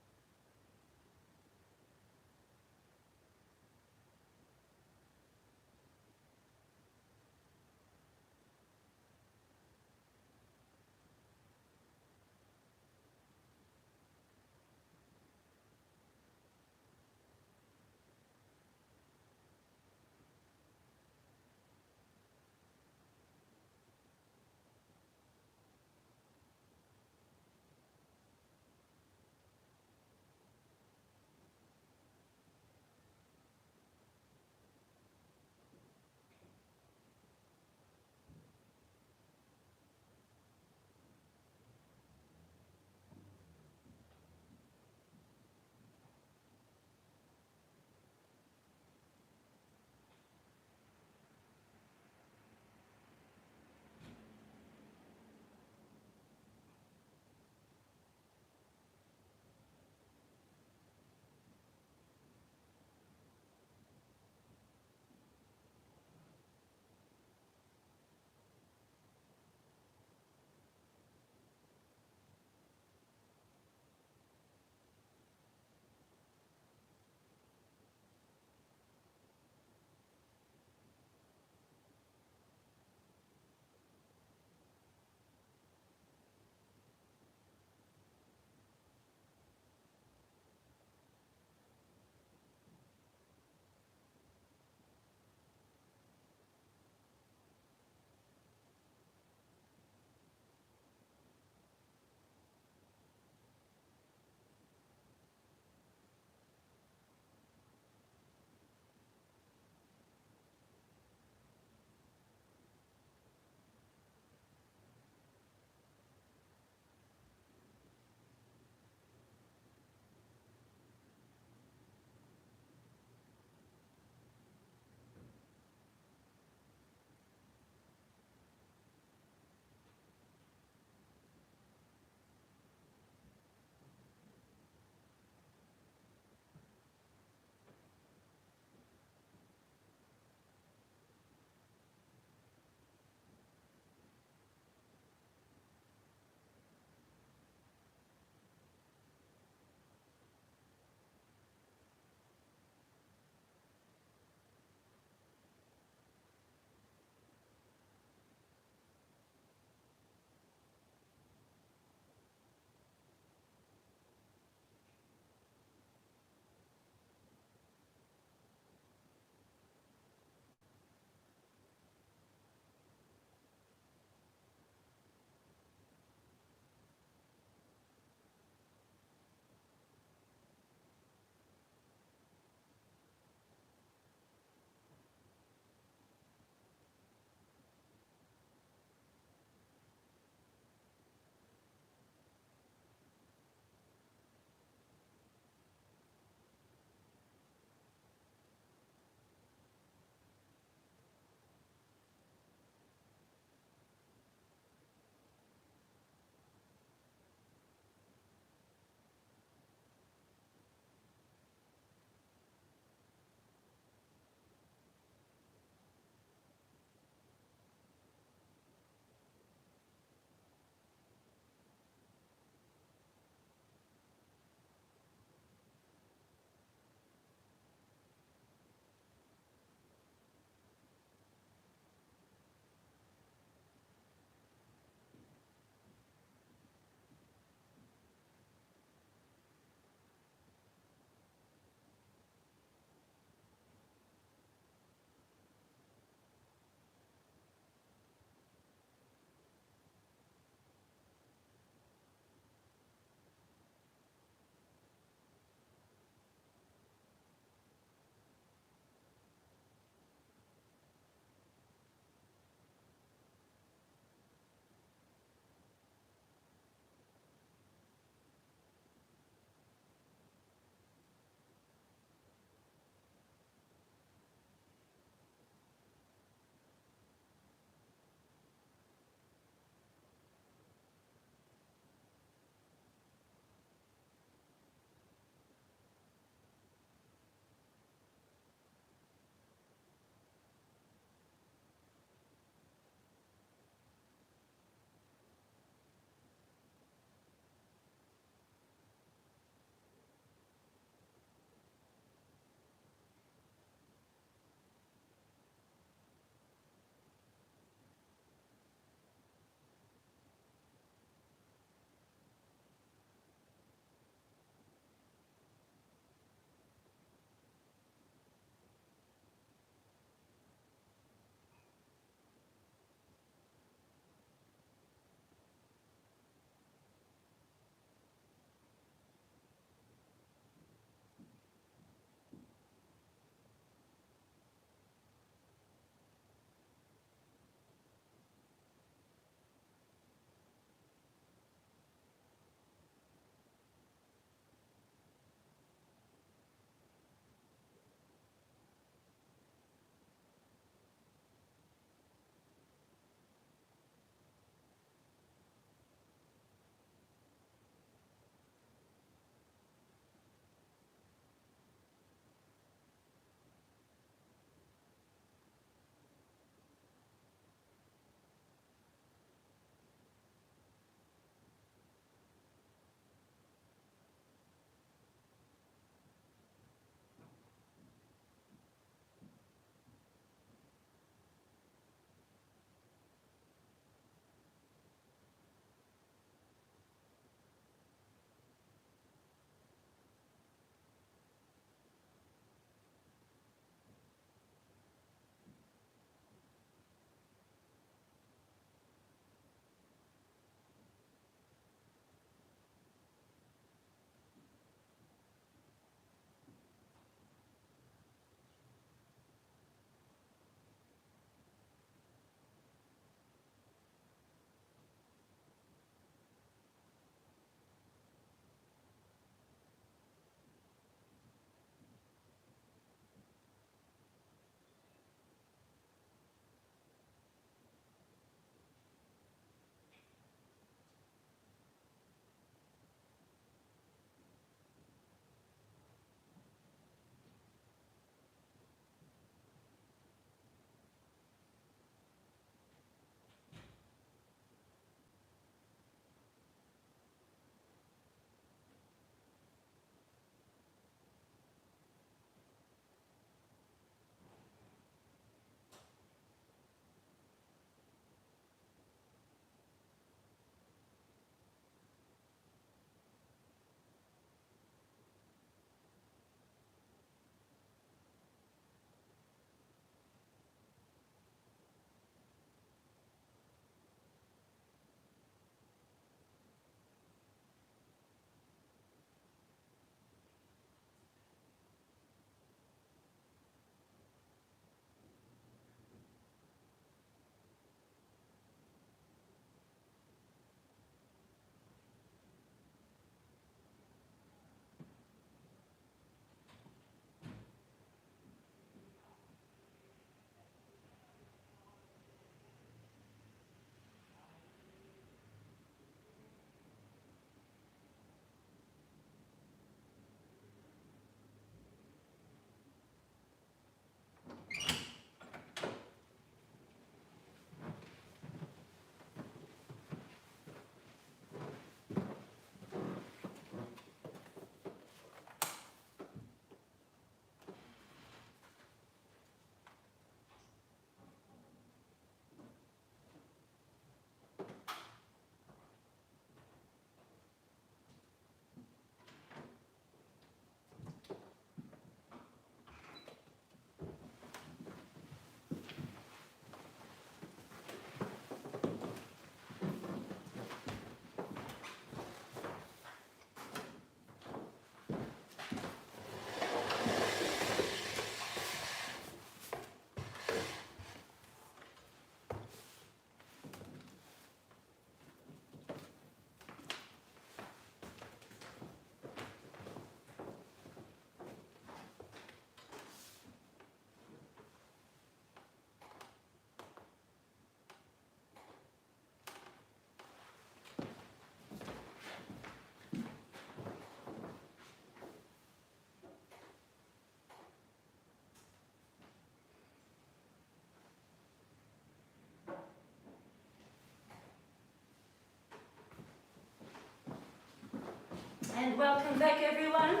Speaker 1: and welcome back everyone.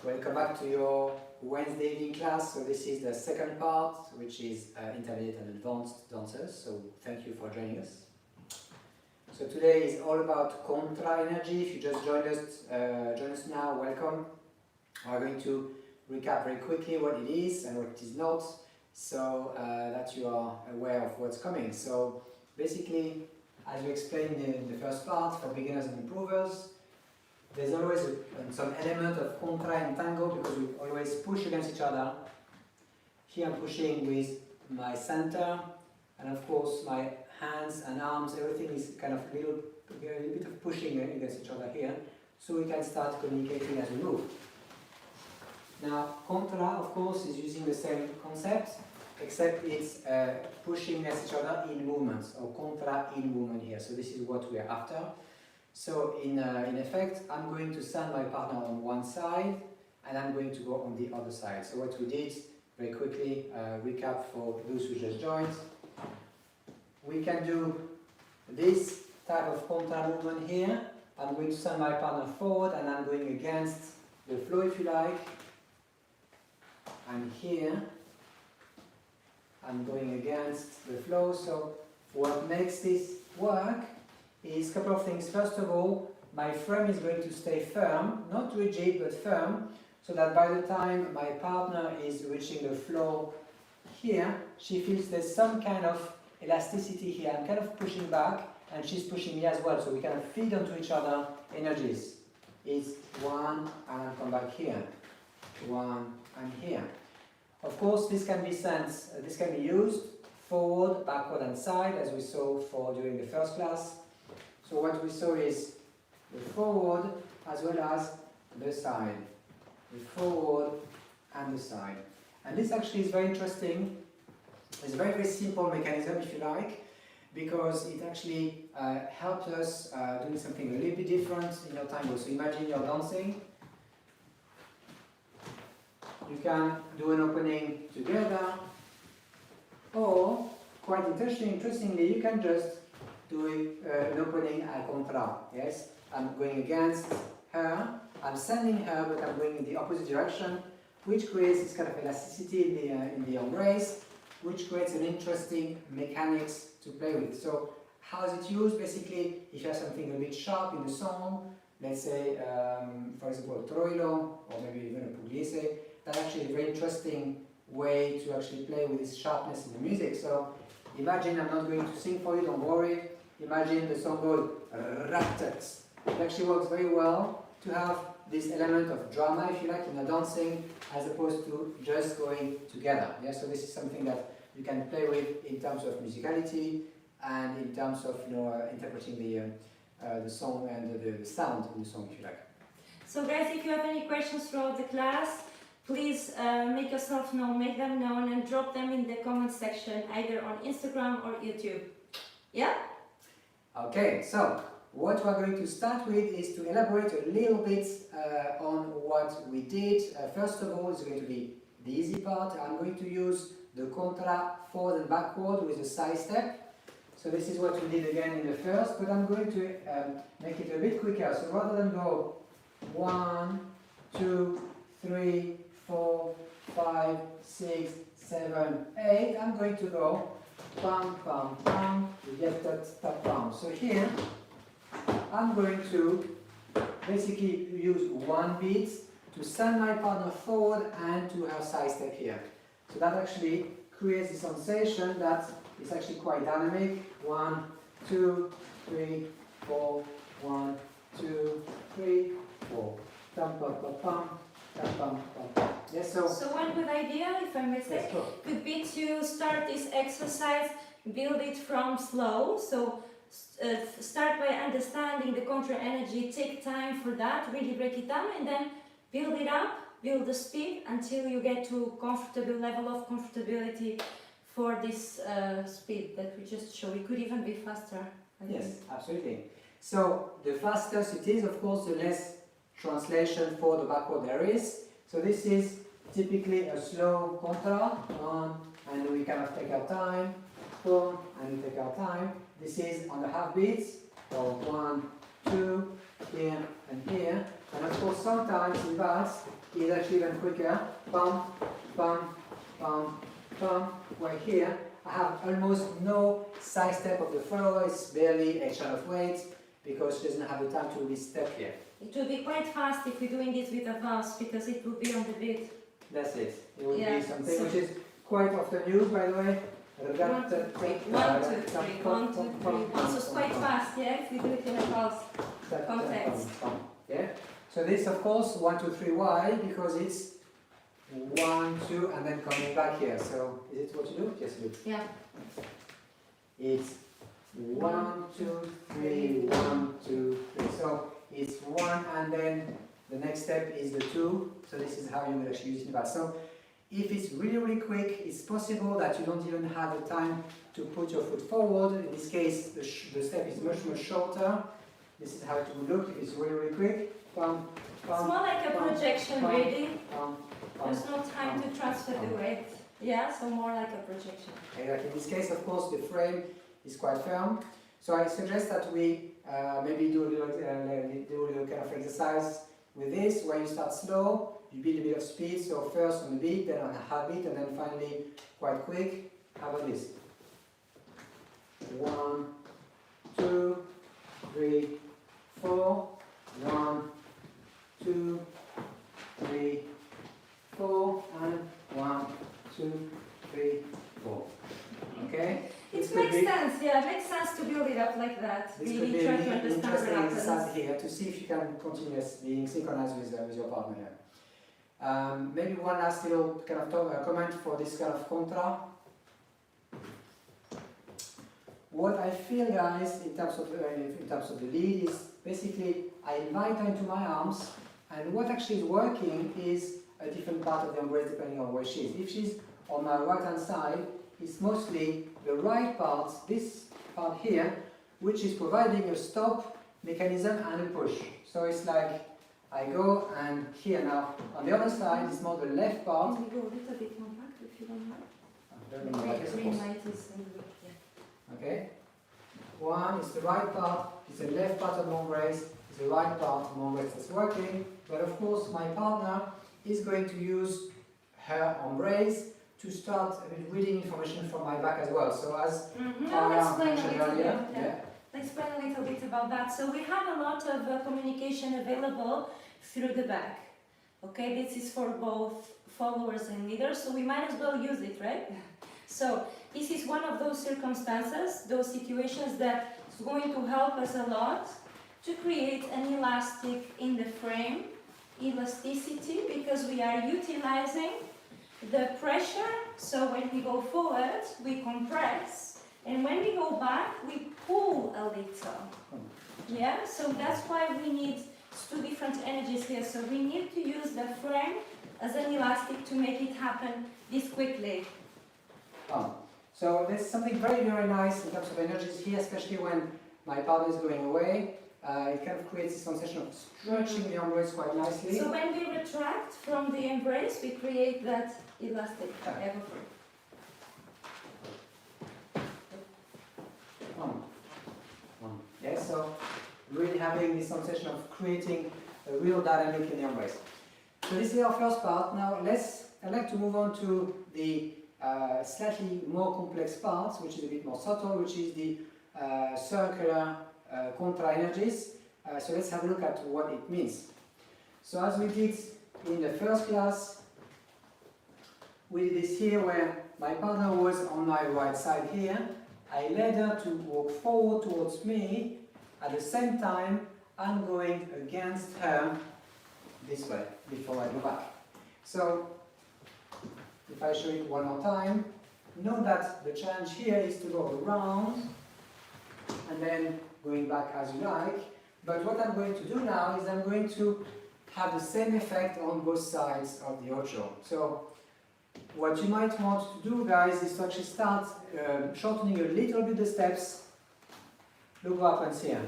Speaker 2: Welcome back to your Wednesday evening class. So this is the second part, which is intermediate and advanced dancers. So thank you for joining us. So today is all about contra energy. If you just join us now, welcome. We're going to recap very quickly what it is and what it is not, so that you are aware of what's coming. So basically, as we explained in the first part, for beginners and improvers, there's always some element of contra in tango because we always push against each other. Here I'm pushing with my center, and of course my hands and arms, everything is kind of a little bit of pushing against each other here, so we can start communicating as we move. Now, contra, of course, is using the same concept, except it's pushing against each other in movements, or contra in movement here. So this is what we are after. So in effect, I'm going to send my partner on one side, and I'm going to go on the other side. So what we did, very quickly, recap for those who just joined. We can do this type of contra movement here. I'm going to send my partner forward, and I'm going against the flow, if you like. And here, I'm going against the flow. So what makes this work is a couple of things. First of all, my frame is going to stay firm, not rigid but firm, so that by the time my partner is reaching the floor here, she feels there's some kind of elasticity here. I'm kind of pushing back and she's pushing me as well, so we kind of feed onto each other energies. It's one and I'll come back here, one and here. Of course, this can be used forward, backward and side, as we saw during the first class. So what we saw is the forward as well as the side. The forward and the side. And this actually is very interesting. It's a very, very simple mechanism, if you like, because it actually helps us doing something a little bit different in your tango. So imagine you're dancing. You can do an opening together, or quite interestingly, you can just do an opening a contra. Yes, I'm going against her, I'm sending her, but I'm going in the opposite direction, which creates this kind of elasticity in the embrace, which creates an interesting mechanics to play with. So how is it used? Basically, if you have something a bit sharp in the song, let's say, for example, a troilo, or maybe even a pugliese, that's actually a very interesting way to actually play with this sharpness in the music. So imagine, I'm not going to sing for you, don't worry. Imagine the song goes rat-tat. It actually works very well to have this element of drama, if you like, in the dancing, as opposed to just going together. Yeah, so this is something that you can play with in terms of musicality and in terms of interpreting the song and the sound in the song, if you like.
Speaker 1: So guys, if you have any questions throughout the class, please make them known and drop them in the comment section, either on Instagram or YouTube. Yeah? Okay,
Speaker 2: so what we're going to start with is to elaborate a little bit on what we did. First of all, it's going to be the easy part. I'm going to use the contra forward and backward with a side step. So this is what we did again in the first, but I'm going to make it a bit quicker. So rather than go 1, 2, 3, 4, 5, 6, 7, 8, I'm going to go pam, pam, pam, you get that tap pam. So here, I'm going to basically use one beat to send my partner forward and to her side step here. So that actually creates a sensation that is actually quite dynamic. 1, 2, 3, 4, 1, 2, 3, 4. Pam, pam, pam, pam. Yes, so
Speaker 1: one good idea, if I may say, could be to start this exercise, build it from slow. So start by understanding the contra energy, take time for that, really break it down, and then build it up, build the speed until you get to comfortable level of comfortability for this speed that we just showed. It could even be faster.
Speaker 2: Yes, absolutely. So the faster it is, of course, the less translation for the backward there is. So this is typically a slow contra, and we kind of take our time, boom, and we take our time. This is on the half beats, so 1, 2, here and here. And of course sometimes in that it's actually even quicker. Bum, bum, bum, bum. Where here I have almost no side step of the follower, it's barely a shot of weight because she doesn't have the time to really step here.
Speaker 1: It will be quite fast if we're doing this with a valse because it will be on the beat.
Speaker 2: That's it. It would
Speaker 1: Yeah,
Speaker 2: be something
Speaker 1: so
Speaker 2: which is quite often used, by the way.
Speaker 1: 1, 2, 3, 1, 2, 3, 1, 2, 3, 1. So it's quite fast, yeah, if we do it in a valse context.
Speaker 2: Yeah. So this, of course, 1, 2, 3. Why? Because it's 1, 2, and then coming back here. So is it what you do? Yes, you do.
Speaker 1: Yeah.
Speaker 2: It's 1, 2, 3, 1, 2, 3. So it's 1, and then the next step is the 2. So this is how you will actually use it in that. So if it's really, really quick, it's possible that you don't even have the time to put your foot forward. In this case, the step is much, much shorter. This is how it will look if it's really, really quick. Bum, bum,
Speaker 1: It's more like a projection,
Speaker 2: bum,
Speaker 1: really.
Speaker 2: bum,
Speaker 1: There's no time to transfer the weight. Yeah, so more like a projection.
Speaker 2: Exactly. In this case, of course, the frame is quite firm. So I suggest that we maybe do a little kind of exercise with this, where you start slow, you build a bit of speed. So first on the beat, then on a half beat, and then finally quite quick. How about this? 1, 2, 3, 4. 1, 2, 3, 4, and 1, 2, 3, 4. Okay?
Speaker 1: It makes sense, yeah, it makes sense to build it up like that.
Speaker 2: This
Speaker 1: Really
Speaker 2: could be
Speaker 1: try
Speaker 2: an
Speaker 1: to understand what
Speaker 2: interesting
Speaker 1: happens.
Speaker 2: exercise here to see if you can continue being synchronized with your partner here. Maybe one last little kind of comment for this kind of contra. What I feel, guys, in terms of the lead is basically I invite her into my arms, and what actually is working is a different part of the embrace depending on where she is. If she's on my right hand side, it's mostly the right part, this part here, which is providing a stop mechanism and a push. So it's like I go and here now. On the other side, it's more the left part.
Speaker 1: Can we go a little bit more back if you don't mind?
Speaker 2: The
Speaker 1: Green light is in the way, yeah.
Speaker 2: Okay. One is the right part, it's the left part of the embrace, it's the right part of the embrace that's working. But of course, my partner is going to use her embrace to start reading information from my back as well. So as
Speaker 1: I'll explain a
Speaker 2: mentioned
Speaker 1: little bit.
Speaker 2: earlier,
Speaker 1: Yeah. I'll explain a little bit about that. So we have a lot of communication available through the back. Okay, this is for both followers and leaders, so we might as well use it, right? So this is one of those circumstances, those situations that is going to help us a lot to create an elastic in the frame, elasticity, because we are utilizing the pressure. So when we go forward, we compress, and when we go back, we pull a little. Yeah, so that's why we need two different energies here. So we need to use the frame as an elastic to make it happen this quickly.
Speaker 2: So there's something very, very nice in terms of energies here, especially when my partner is going away. It kind of creates this sensation of stretching the embrace quite nicely.
Speaker 1: So when we retract from the embrace, we create that elastic.
Speaker 2: Yeah, so really having this sensation of creating a real dynamic in the embrace. So this is our first part. Now I'd like to move on to the slightly more complex parts, which is a bit more subtle, which is the circular contra energies. So let's have a look at what it means. So as we did in the first class, we did this here where my partner was on my right side here. I led her to walk forward towards me. At the same time, I'm going against her this way before I go back. So if I show it one more time, know that the challenge here is to go around and then going back as you like. But what I'm going to do now is I'm going to have the same effect on both sides of the ocho. So what you might want to do, guys, is to actually start shortening a little bit the steps. Look what happens here.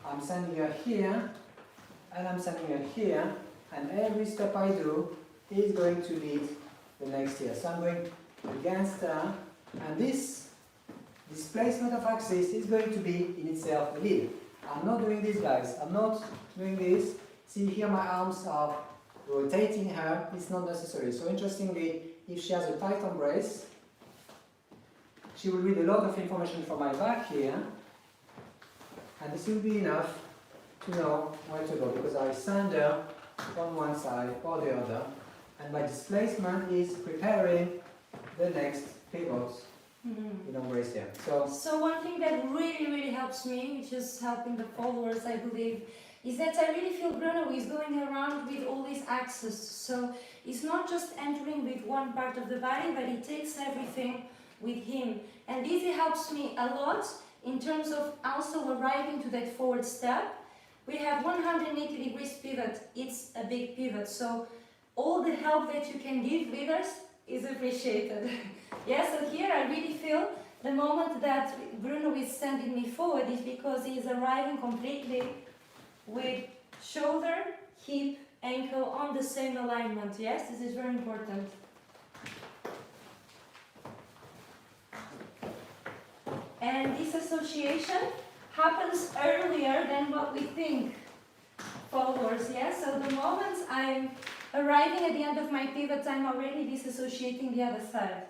Speaker 2: I'm sending her here, and I'm sending her here, and every step I do is going to lead the next here. So I'm going against her, and this displacement of axis is going to be in itself a lead. I'm not doing this, guys. I'm not doing this. See here, my arms are rotating her. It's not necessary. So interestingly, if she has a tight embrace, she will read a lot of information from my back here, and this will be enough to know where to go, because I send her from one side or the other, and my displacement is preparing the next pivot in embrace here.
Speaker 1: So one thing that really helps me, which is helping the followers, I believe, is that I really feel Bruno is going around with all these axes. So it's not just entering with one part of the body, but he takes everything with him. And this helps me a lot in terms of also arriving to that forward step. We have 180 degrees pivot. It's a big pivot. So all the help that you can give leaders is appreciated. Yeah, so here I really feel the moment that Bruno is sending me forward is because he is arriving completely with shoulder, hip, ankle on the same alignment. Yes, this is very important. And this association happens earlier than what we think, followers. Yes, so the moment I'm arriving at the end of my pivot, I'm already disassociating the other side.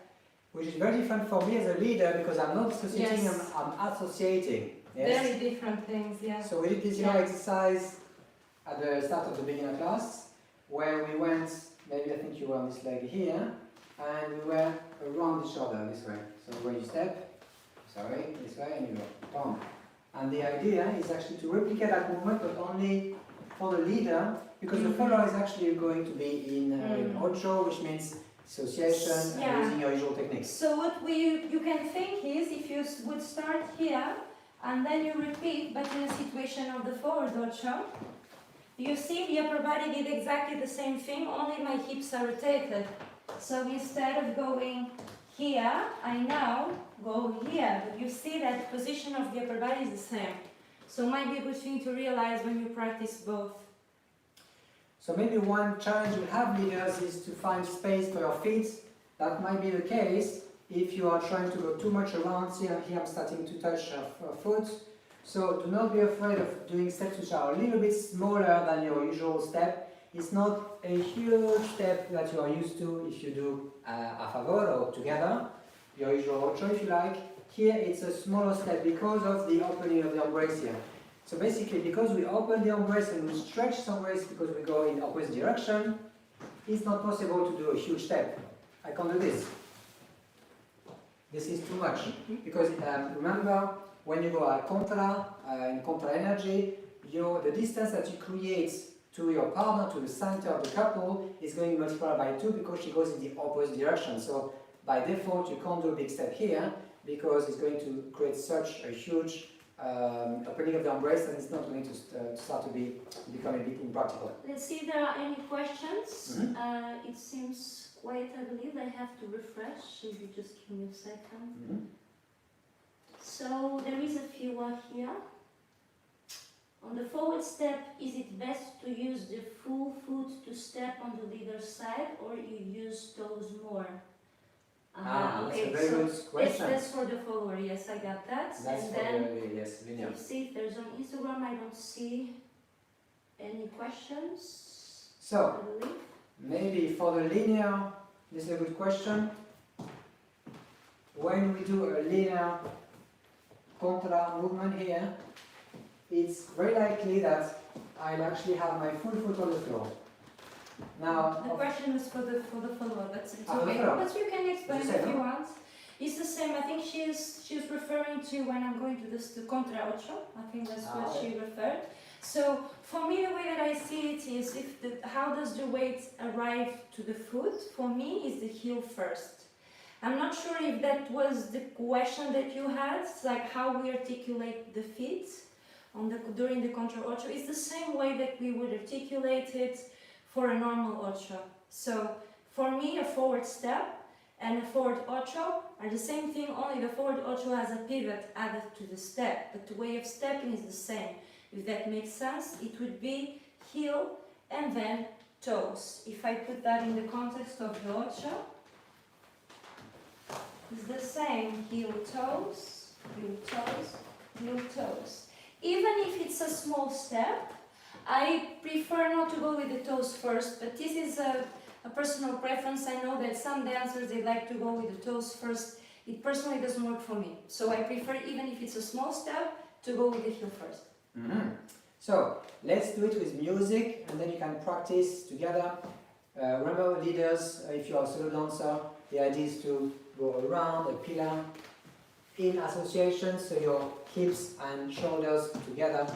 Speaker 2: Which is very different for me as a leader, because I'm not associating,
Speaker 1: Yes.
Speaker 2: I'm associating. Yes?
Speaker 1: Very different things, yeah.
Speaker 2: So we did this exercise at the start of the beginner class, where we went, maybe I think you were on this leg here, and we were around each other this way. So where you step, this way, and you go, boom. And the idea is actually to replicate that movement, but only for the leader, because the follower is actually going to be in ocho, which means association and using your usual techniques.
Speaker 1: So what you can think is, if you would start here, and then you repeat, but in a situation of the forward ocho, you see the upper body did exactly the same thing, only my hips are rotated. So instead of going here, I now go here. But you see that the position of the upper body is the same. So it might be a good thing to realize when you practice both.
Speaker 2: So maybe one challenge we have, leaders, is to find space for your feet. That might be the case if you are trying to go too much around. See, here I'm starting to touch your foot. So do not be afraid of doing steps which are a little bit smaller than your usual step. It's not a huge step that you are used to if you do a favor or together, your usual ocho if you like. Here it's a smaller step because of the opening of the embrace here. So basically, because we open the embrace and we stretch the embrace because we go in opposite direction, it's not possible to do a huge step. I can't do this. This is too much. Because remember, when you go at contra, in contra energy, the distance that you create to your partner, to the center of the couple, is going to multiply by 2 because she goes in the opposite direction. So by default, you can't do a big step here because it's going to create such a huge opening of the embrace, and it's not going to start to become a bit impractical.
Speaker 1: Let's see if there are any questions. It seems quiet, I believe. I have to refresh. If you just give me a second. So there is a few here. On the forward step, is it best to use the full foot to step on the leader's side, or you use toes more?
Speaker 2: That's a very good question.
Speaker 1: That's for the follower, yes, I got that.
Speaker 2: That's
Speaker 1: and
Speaker 2: for
Speaker 1: then,
Speaker 2: linear.
Speaker 1: you see if there's on Instagram, I don't see any questions.
Speaker 2: So, maybe for the linear, this is a good question. When we do a linear contra movement here, it's very likely that I'll actually have my full foot on the floor. Now,
Speaker 1: the question was for the follower, but it's
Speaker 2: the
Speaker 1: okay.
Speaker 2: follower.
Speaker 1: But you can explain if you want. It's the same. I think she's referring to when I'm going to this to contra ocho. I think that's what she referred. So for me, the way that I see it is, how does the weight arrive to the foot? For me, is the heel first. I'm not sure if that was the question that you had, like how we articulate the feet during the contra ocho. It's the same way that we would articulate it for a normal ocho. So for me, a forward step and a forward ocho are the same thing, only the forward ocho has a pivot added to the step, but the way of stepping is the same. If that makes sense, it would be heel and then toes. If I put that in the context of the ocho, it's the same, heel toes, heel toes, heel toes. Even if it's a small step, I prefer not to go with the toes first, but this is a personal preference. I know that some dancers, they like to go with the toes first. It personally doesn't work for me. So I prefer, even if it's a small step, to go with the heel first.
Speaker 2: So let's do it with music, and then you can practice together. Remember, leaders, if you are a solo dancer, the idea is to go around a pillar in association, so your hips and shoulders together.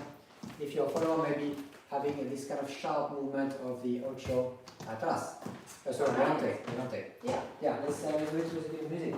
Speaker 2: If your follower may be having this kind of sharp movement of the ocho atrás. Sorry, delante.
Speaker 1: Yeah.
Speaker 2: Yeah, let's do it with music.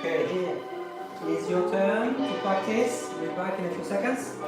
Speaker 2: Okay, here is your turn to practice. We'll be back in a few seconds.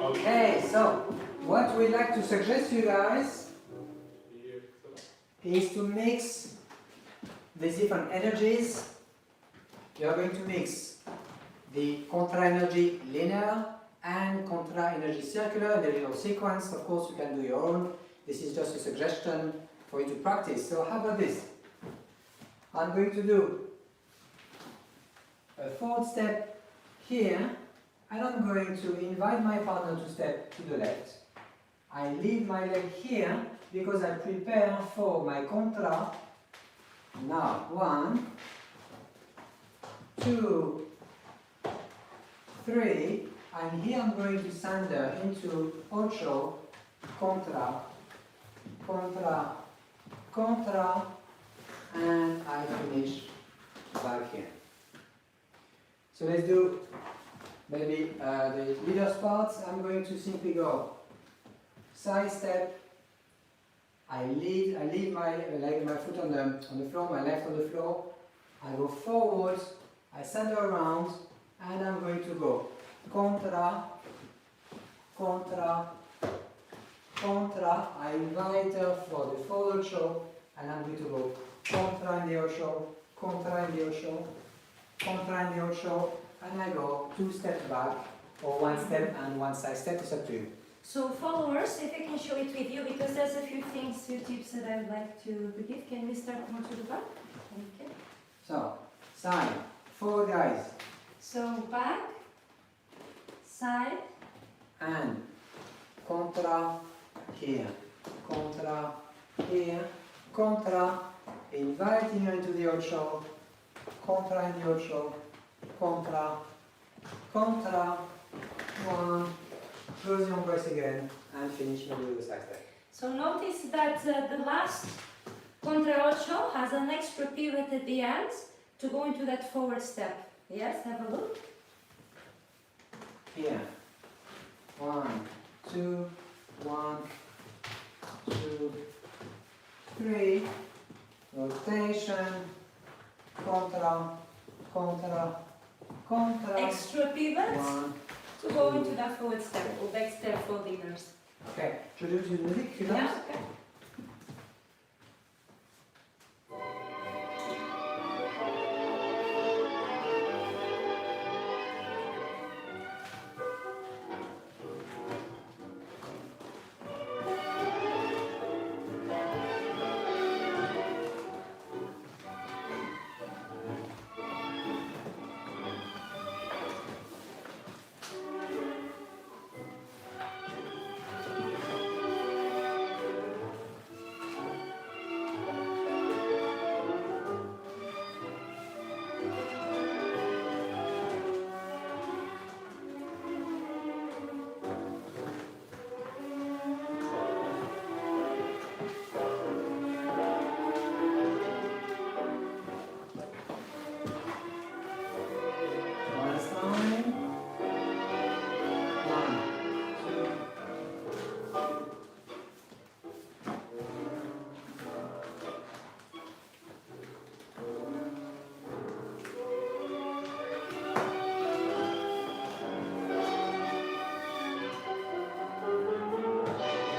Speaker 2: Okay, so what we'd like to suggest to you guys is to mix these different energies. You are going to mix the contra energy linear and contra energy circular in the little sequence. Of course, you can do your own. This is just a suggestion for you to practice. So how about this? I'm going to do a forward step here, and I'm going to invite my partner to step to the left. I leave my leg here because I prepare for my contra. Now, 1, 2, 3, and here I'm going to sander into ocho, contra, contra, contra, and I finish back here. So let's do maybe the leader's parts. I'm going to simply go side step. I leave my leg, my foot on the floor, my left on the floor. I go forward, I sander around, and I'm going to go contra, contra, contra. I invite her for the forward ocho, and I'm going to go contra in the ocho, contra in the ocho, contra in the ocho, and I go 2 steps back, or 1 step and 1 side step. It's up to you.
Speaker 1: So followers, if I can show it with you, because there's a few things, few tips that I'd like to give. Can we start more to the back? Okay.
Speaker 2: So, side, forward guys.
Speaker 1: So back, side,
Speaker 2: and contra here, contra here, contra, inviting her into the ocho, contra in the ocho, contra, contra, 1, close your embrace again, and finish maybe with a side step.
Speaker 1: So notice that the last contra ocho has an extra pivot at the end to go into that forward step. Yes, have a look.
Speaker 2: Here, 1, 2, 1, 2, 3, rotation, contra, contra, contra,
Speaker 1: Extra pivot
Speaker 2: 1.
Speaker 1: to go into that forward step or back step for leaders.
Speaker 2: Okay, should we do the music?
Speaker 1: Yeah, okay.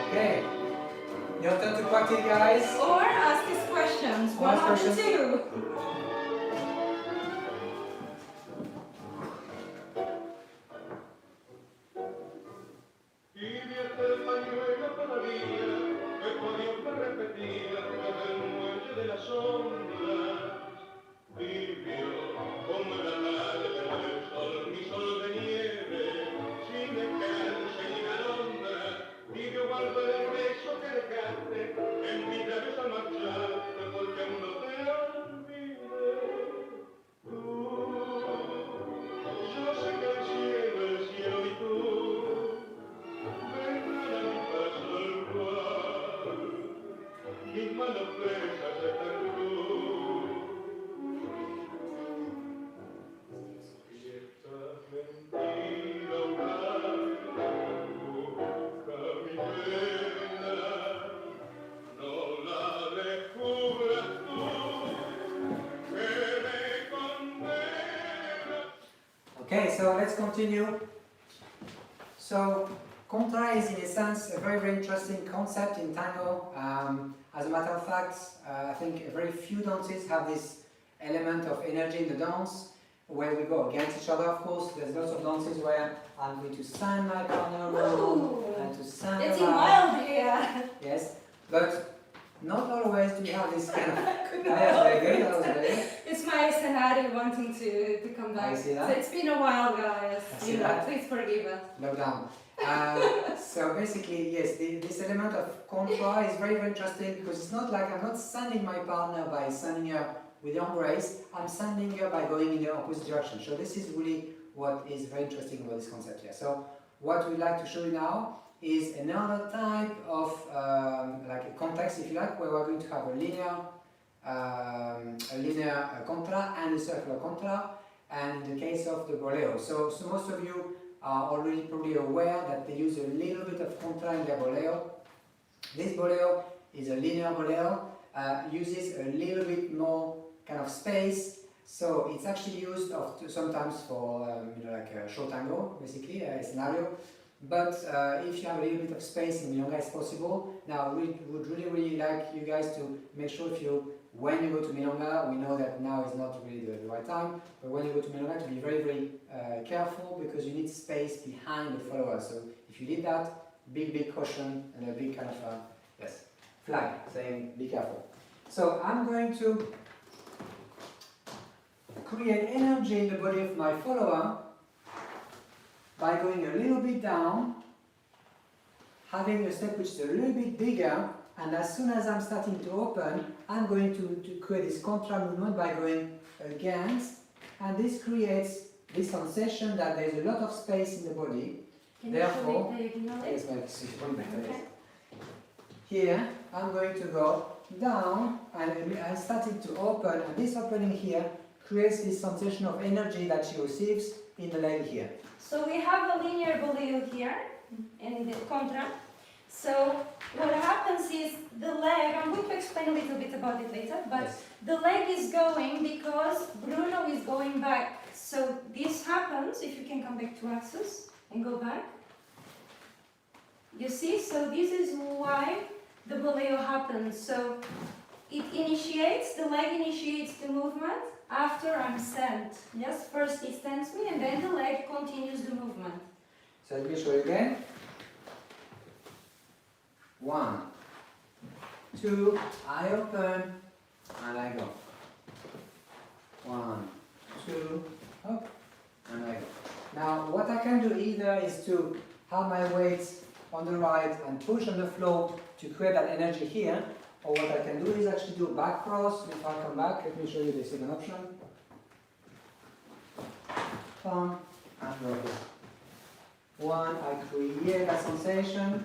Speaker 2: Okay, your turn to practice, guys.
Speaker 1: Or ask us questions. One
Speaker 2: Ask
Speaker 1: of the
Speaker 2: questions.
Speaker 1: two.
Speaker 3: Tibia el pañuelo todavía, que Dios me repetía desde el muelle de las sombras. Tibio como la tarde del sol, mi sol de nieve, sin descanso ni alondra. Tibio guardo el beso que dejaste en mis labios al marcharte, porque aún no te olvidé. Yo sé que el cielo y tú vendrán a mi paso al cual mis manos presas esta cruz. Y esta mentira busca mi pena, no la descubras tú, que me condena.
Speaker 2: Okay, so let's continue. So, contra is in a sense a very, very interesting concept in tango. As a matter of fact, I think very few dances have this element of energy in the dance, where we go against each other, of course. There's lots of dances where I'm going to stand my partner around and to stand
Speaker 1: It's
Speaker 2: around.
Speaker 1: wild here.
Speaker 2: Yes, but not always do we have this kind of...
Speaker 1: Couldn't
Speaker 2: That was
Speaker 1: help
Speaker 2: very good,
Speaker 1: it.
Speaker 2: that was very good.
Speaker 1: It's my scenario wanting to come back.
Speaker 2: I see that.
Speaker 1: So it's been a while, guys.
Speaker 2: I see
Speaker 1: You know,
Speaker 2: that.
Speaker 1: please forgive us.
Speaker 2: Lockdown. So basically, yes, this element of contra is very, very interesting because it's not like I'm not sending my partner by sending her with the embrace, I'm sending her by going in the opposite direction. So this is really what is very interesting about this concept here. So what we'd like to show you now is another type of like a context, if you like, where we're going to have a linear contra and a circular contra, and in the case of the bolero. So most of you are already probably aware that they use a little bit of contra in their bolero. This bolero is a linear bolero, uses a little bit more kind of space, so it's actually used sometimes for like a short tango, basically, a scenario. But if you have a little bit of space in milonga, it's possible. Now, we would really like you guys to make sure when you go to milonga, we know that now is not really the right time, but when you go to milonga, to be very, very careful because you need space behind the follower. So if you need that, big caution and a big kind of flag saying be careful. So I'm going to create energy in the body of my follower by going a little bit down, having a step which is a little bit bigger, and as soon as I'm starting to open, I'm going to create this contra movement by going against, and this creates this sensation that there's a lot of space in the body.
Speaker 1: Can
Speaker 2: Therefore,
Speaker 1: you show me the
Speaker 2: yes,
Speaker 1: okay.
Speaker 2: here I'm going to go down, and I'm starting to open, and this opening here creates this sensation of energy that she receives in the leg here.
Speaker 1: So we have a linear bolero here. in the contra. So what happens is the leg, I'm going to explain a little bit about it later, but
Speaker 2: Yes.
Speaker 1: the leg is going because Bruno is going back. So this happens, if you can come back to axis and go back. You see, so this is why the boleo happens. So it initiates, the leg initiates the movement after I'm sent. Yes, first it sends me and then the leg continues the movement.
Speaker 2: So let me show you again. 1, 2, I open and I go. 1, 2, up and I go. Now what I can do either is to have my weight on the right and push on the floor to create that energy here, or what I can do is actually do a back cross. If I come back, let me show you the second option. Come and go here. 1, I create that sensation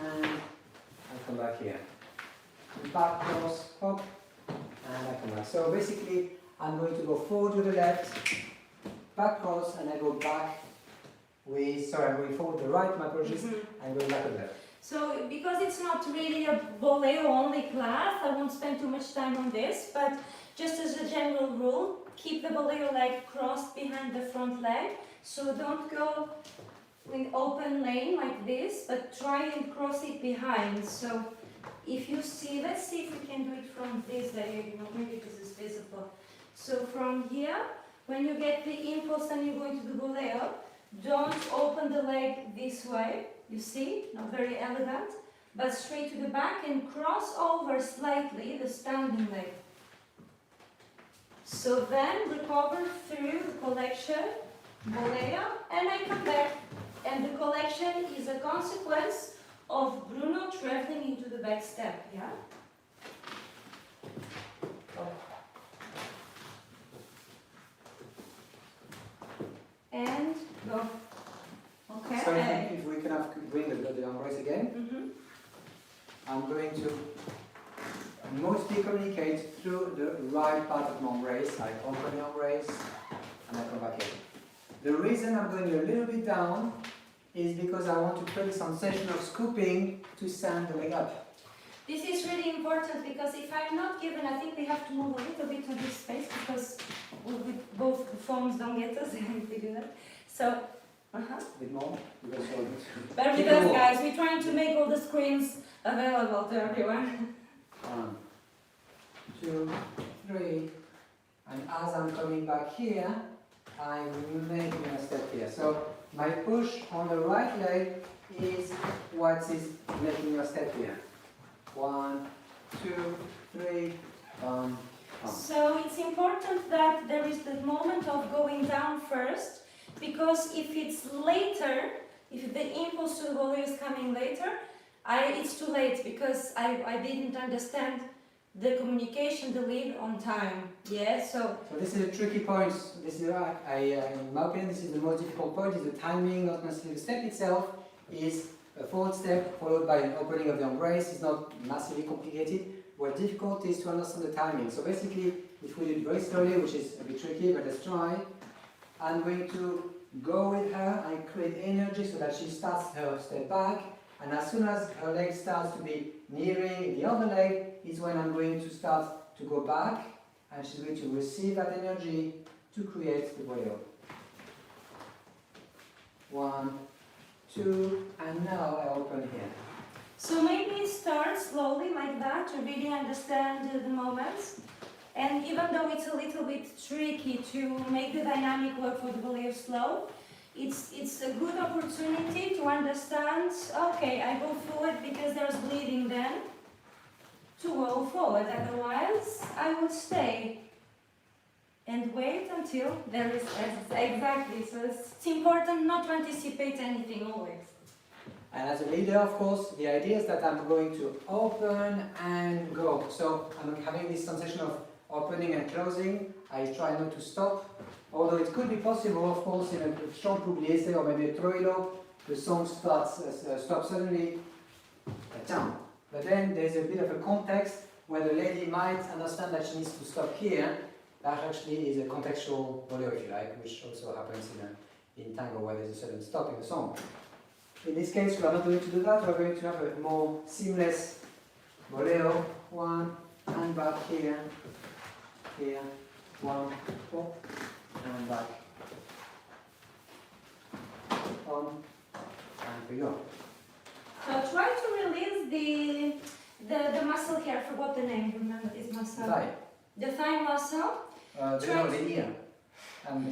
Speaker 2: and I come back here. Back cross, hop, and I come back. So basically, I'm going to go forward to the left, back cross, and I go back with, sorry, I'm going forward to the right, my apologies, and go back to the left.
Speaker 1: So because it's not really a boleo only class, I won't spend too much time on this, but just as a general rule, keep the boleo leg crossed behind the front leg. So don't go in open lane like this, but try and cross it behind. So if you see, let's see if we can do it from this diagonal, maybe this is visible. So from here, when you get the impulse and you go into the boleo, don't open the leg this way, you see, not very elegant, but straight to the back and cross over slightly the standing leg. So then recover through the collection, boleo, and I come back. And the collection is a consequence of Bruno traveling into the back step, yeah? And go. Okay.
Speaker 2: So if we can bring the embrace again, I'm going to mostly communicate through the right part of my embrace. I open the embrace and I come back in. The reason I'm going a little bit down is because I want to create a sensation of scooping to send the leg up.
Speaker 1: This is really important because if I'm not given, I think we have to move a little bit to this space because both the phones don't get us if we do that. So,
Speaker 2: A bit more? Because
Speaker 1: bear with us guys, we're trying to make all the screens available to everyone.
Speaker 2: 1, 2, 3, and as I'm coming back here, I'm making a step here. So my push on the right leg is what is making a step here. 1, 2, 3,
Speaker 1: So it's important that there is the moment of going down first, because if it's later, if the impulse to the boleo is coming later, it's too late because I didn't understand the communication, the lead on time. Yeah, so
Speaker 2: this is a tricky point. This is, in my opinion, this is the most difficult point, is the timing, not necessarily the step itself, is a forward step followed by an opening of the embrace. It's not massively complicated. What's difficult is to understand the timing. So basically, if we do it very slowly, which is a bit tricky, but let's try, I'm going to go with her and create energy so that she starts her step back, and as soon as her leg starts to be nearing the other leg is when I'm going to start to go back, and she's going to receive that energy to create the boleo. 1, 2, and now I open here.
Speaker 1: So maybe start slowly like that to really understand the moments. And even though it's a little bit tricky to make the dynamic work for the boleo slow, it's a good opportunity to understand, okay, I go forward because there's bleeding then, to go forward, otherwise I would stay and wait until there is, exactly, so it's important not to anticipate anything always.
Speaker 2: And as a leader, of course, the idea is that I'm going to open and go. So I'm having this sensation of opening and closing. I try not to stop. Although it could be possible, of course, in a chant pugliese or maybe a troilo, the song stops suddenly, but then there's a bit of a context where the lady might understand that she needs to stop here. That actually is a contextual boleo, if you like, which also happens in tango where there's a sudden stop in the song. In this case, we are not going to do that. We are going to have a more seamless boleo. One, and back here, here, one, four, and back. On, and we go.
Speaker 1: So try to release the muscle here. I forgot the name. Remember this muscle?
Speaker 2: Thigh.
Speaker 1: The thigh muscle.
Speaker 2: The ear.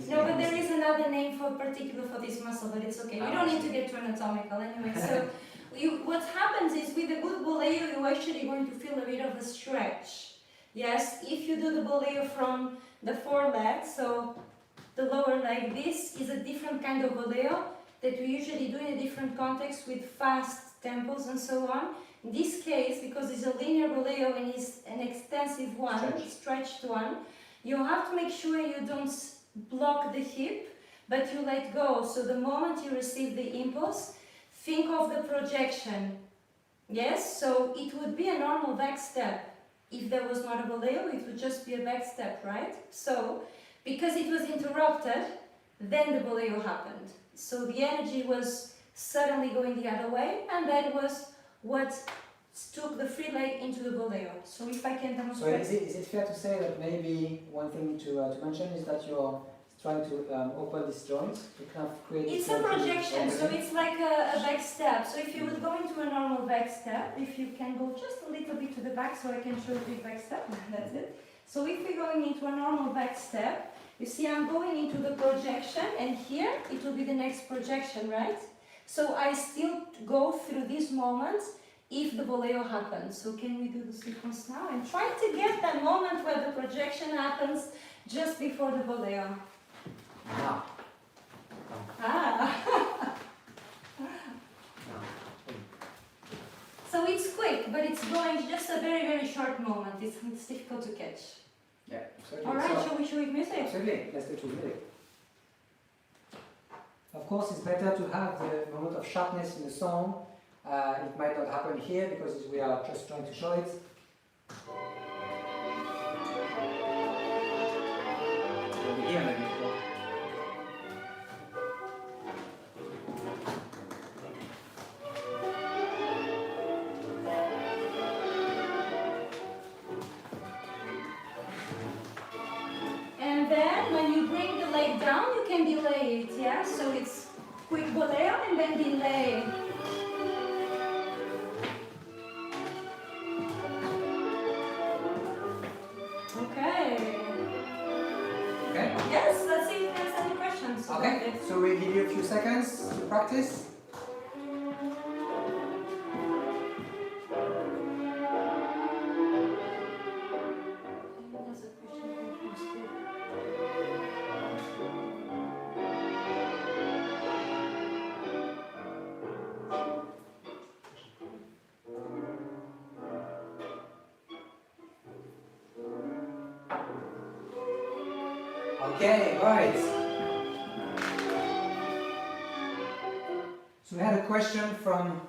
Speaker 1: No, but there is another name for particular for this muscle, but it's okay. We don't need to get too anatomical anyway. So what happens is with a good boleo, you're actually going to feel a bit of a stretch. Yes, if you do the boleo from the foreleg, so the lower leg, this is a different kind of boleo that we usually do in a different context with fast tempos and so on. In this case, because it's a linear boleo and it's an extensive one, stretched one, you have to make sure you don't block the hip, but you let go. So the moment you receive the impulse, think of the projection. Yes, so it would be a normal back step. If there was not a boleo, it would just be a back step, right? So, because it was interrupted, then the boleo happened. So the energy was suddenly going the other way, and that was what took the free leg into the boleo. So if I can demonstrate.
Speaker 2: So is it fair to say that maybe one thing to mention is that you're trying to open this joint to kind of create.
Speaker 1: It's a projection, so it's like a back step. So if you would go into a normal back step, if you can go just a little bit to the back, so I can show you the back step. That's it. So if we're going into a normal back step, you see I'm going into the projection, and here it will be the next projection, right? So I still go through these moments if the boleo happens. So can we do the sequence now? And try to get that moment where the projection happens just before the boleo.
Speaker 2: Now.
Speaker 1: Ah. So it's quick, but it's going just a very, very short moment. It's difficult to catch.
Speaker 2: Yeah, absolutely.
Speaker 1: All right,
Speaker 2: So,
Speaker 1: shall we show it music?
Speaker 2: absolutely, let's do it with music. Of course, it's better to have the moment of sharpness in the song. It might not happen here because we are just trying to show it. Over here, maybe.
Speaker 1: And then when you bring the leg down, you can delay it, yeah? So it's quick boleo and then delay. Okay.
Speaker 2: Okay?
Speaker 1: Yes, let's see if there's any questions.
Speaker 2: Okay, so we'll give you a few seconds to practice. Okay, right. So we had a question from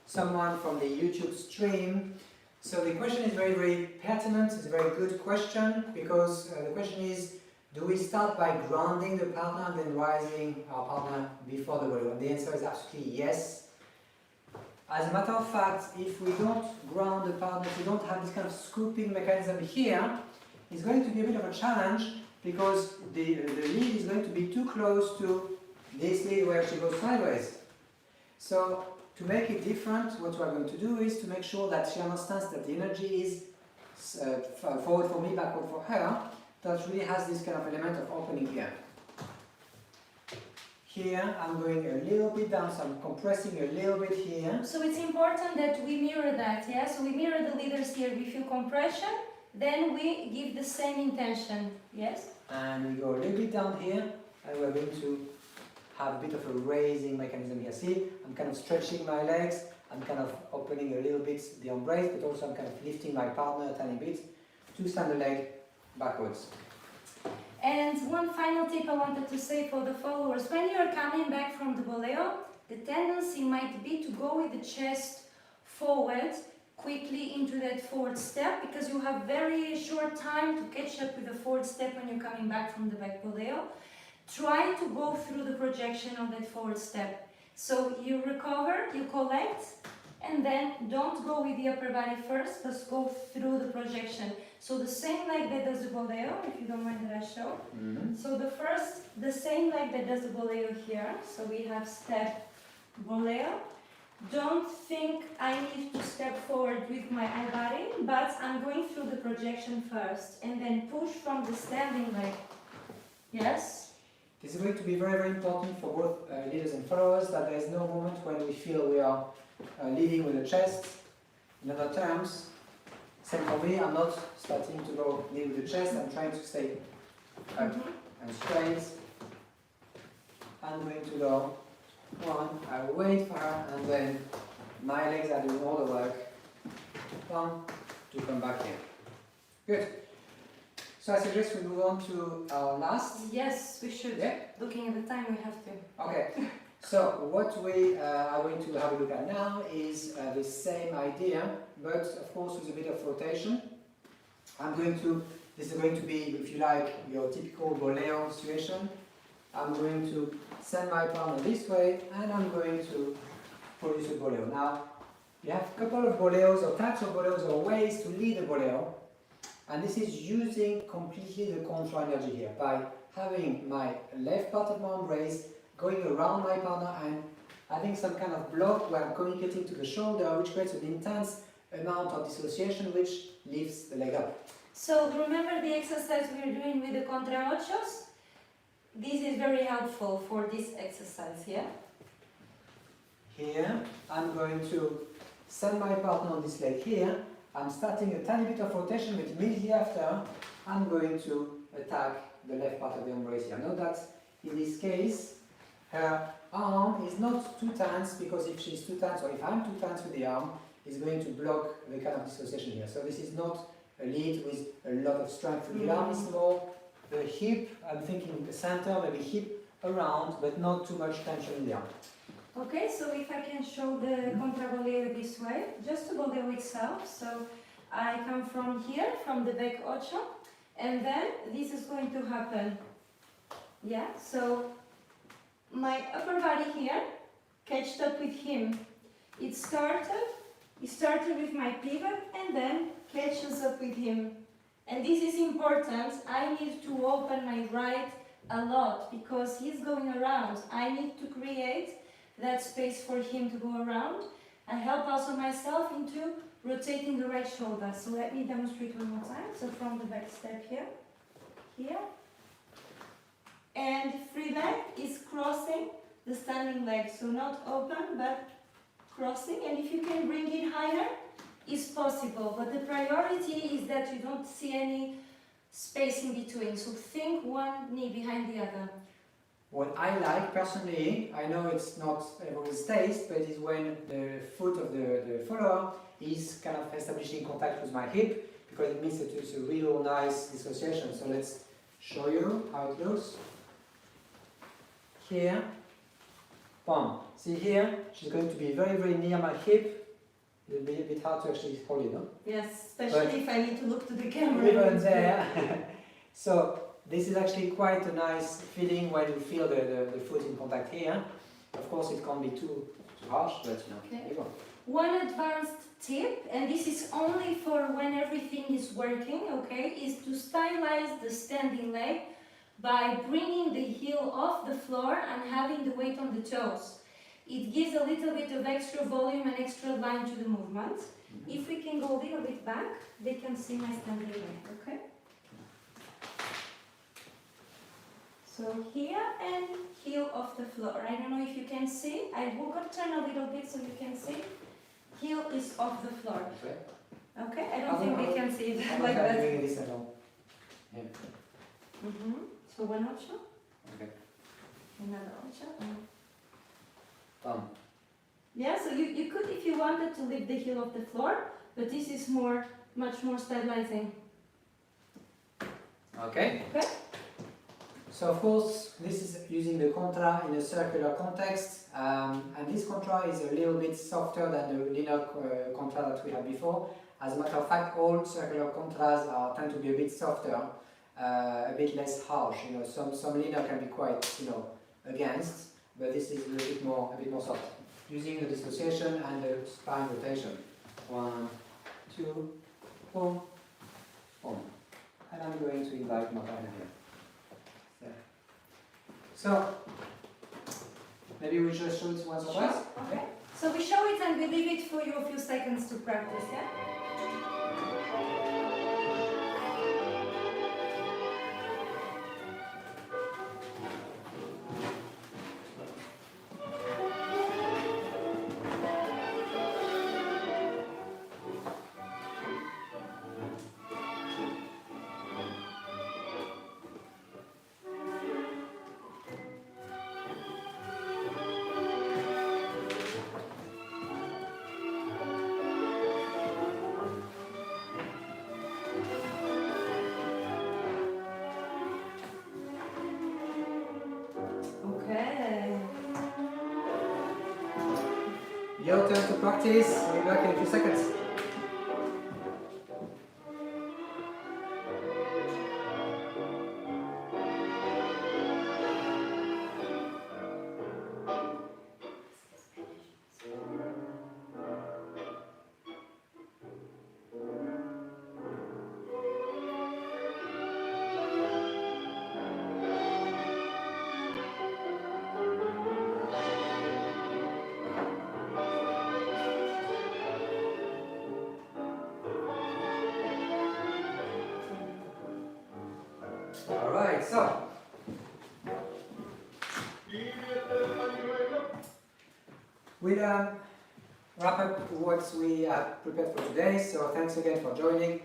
Speaker 2: someone from the YouTube stream. So the question is very, very pertinent. It's a very good question because the question is, do we start by grounding the partner and then rising our partner before the boleo? And the answer is absolutely yes. As a matter of fact, if we don't ground the partner, if we don't have this kind of scooping mechanism here, it's going to be a bit of a challenge because the lead is going to be too close to this lead where she goes sideways. So to make it different, what we are going to do is to make sure that she understands that the energy is forward for me, backward for her, that really has this kind of element of opening here. Here I'm going a little bit down, so I'm compressing a little bit here.
Speaker 1: So it's important that we mirror that, yeah? So we mirror the leaders here. We feel compression, then we give the same intention, yes?
Speaker 2: And we go a little bit down here, and we're going to have a bit of a raising mechanism here. See, I'm kind of stretching my legs, I'm kind of opening a little bit the embrace, but also I'm kind of lifting my partner a tiny bit to send the leg backwards.
Speaker 1: And one final tip I wanted to say for the followers, when you're coming back from the boleo, the tendency might be to go with the chest forward, quickly into that forward step, because you have very short time to catch up with the forward step when you're coming back from the back boleo. Try to go through the projection of that forward step. So you recover, you collect, and then don't go with the upper body first, but go through the projection. So the same leg that does the boleo, if you don't mind that I show. So the same leg that does the boleo here. So we have step boleo. Don't think I need to step forward with my whole body, but I'm going through the projection first, and then push from the standing leg. Yes?
Speaker 2: This is going to be very, very important for both leaders and followers, that there is no moment when we feel we are leading with the chest. In other terms, same for me, I'm not starting to go lead with the chest, I'm trying to stay up and straight. I'm going to go one, I wait for her, and then my legs are doing all the work. One, to come back here. Good. So I suggest we move on to our last.
Speaker 1: Yes, we should.
Speaker 2: Yeah?
Speaker 1: Looking at the time, we have to.
Speaker 2: Okay. So what we are going to have a look at now is the same idea, but of course with a bit of rotation. This is going to be, if you like, your typical boleo situation. I'm going to send my partner this way, and I'm going to produce a boleo. Now, you have a couple of boleos or types of boleos or ways to lead a boleo, and this is using completely the contra energy here, by having my left part of my arm raised, going around my partner and having some kind of block where I'm communicating to the shoulder, which creates an intense amount of dissociation, which lifts the leg up.
Speaker 1: So remember the exercise we are doing with the contra ochos? This is very helpful for this exercise here.
Speaker 2: Here, I'm going to send my partner on this leg here. I'm starting a tiny bit of rotation, but immediately after, I'm going to attack the left part of the embrace here. Note that in this case, her arm is not too tense, because if she's too tense, or if I'm too tense with the arm, it's going to block the kind of dissociation here. So this is not a lead with a lot of strength. The arm is more the hip, I'm thinking the center, maybe hip around, but not too much tension in the arm.
Speaker 1: Okay, so if I can show the contra boleo this way, just to boleo itself. So I come from here, from the back ocho, and then this is going to happen. Yeah, so my upper body here catched up with him. It started with my pivot and then catches up with him. And this is important. I need to open my right a lot because he's going around. I need to create that space for him to go around. I help also myself into rotating the right shoulder. So let me demonstrate one more time. So from the back step here, and free leg is crossing the standing leg. So not open, but crossing. And if you can bring it higher, is possible. But the priority is that you don't see any space in between. So think one knee behind the other.
Speaker 2: What I like personally, I know it's not everyone's taste, but is when the foot of the follower is kind of establishing contact with my hip, because it means that it's a real nice dissociation. So let's show you how it looks. Here, boom. See here, she's going to be very, very near my hip. It'll be a bit hard to actually hold it, no?
Speaker 1: Yes, especially if I need to look to the camera.
Speaker 2: Even there. So this is actually quite a nice feeling when you feel the foot in contact here. Of course, it can't be too harsh, but you know,
Speaker 1: okay.
Speaker 2: There you go.
Speaker 1: One advanced tip, and this is only for when everything is working, okay, is to stylize the standing leg by bringing the heel off the floor and having the weight on the toes. It gives a little bit of extra volume and extra line to the movement. If we can go a little bit back, they can see my standing leg, okay? So here and heel off the floor. I don't know if you can see. I will turn a little bit so you can see. Heel is off the floor.
Speaker 2: Okay.
Speaker 1: Okay? I don't think they can see it like
Speaker 2: I'm
Speaker 1: that.
Speaker 2: doing this at all. Yeah.
Speaker 1: So one ocho,
Speaker 2: Okay.
Speaker 1: another ocho.
Speaker 2: Done.
Speaker 1: Yeah, so you could, if you wanted, to lift the heel off the floor, but this is much more stabilizing.
Speaker 2: Okay.
Speaker 1: Okay.
Speaker 2: So of course, this is using the contra in a circular context, and this contra is a little bit softer than the linear contra that we had before. As a matter of fact, all circular contras tend to be a bit softer, a bit less harsh. You know, some linear can be quite, against. but this is a bit more soft. Using the dissociation and the spine rotation. 1, 2, boom, boom. And I'm going to invite my partner here. There. So, maybe we just show it once or twice?
Speaker 1: Okay. So we show it and we leave it for you a few seconds to practice, yeah? Okay.
Speaker 2: Your turn to practice. We'll be back in a few seconds. Alright, so we'll wrap up what we have prepared for today. So thanks again for joining.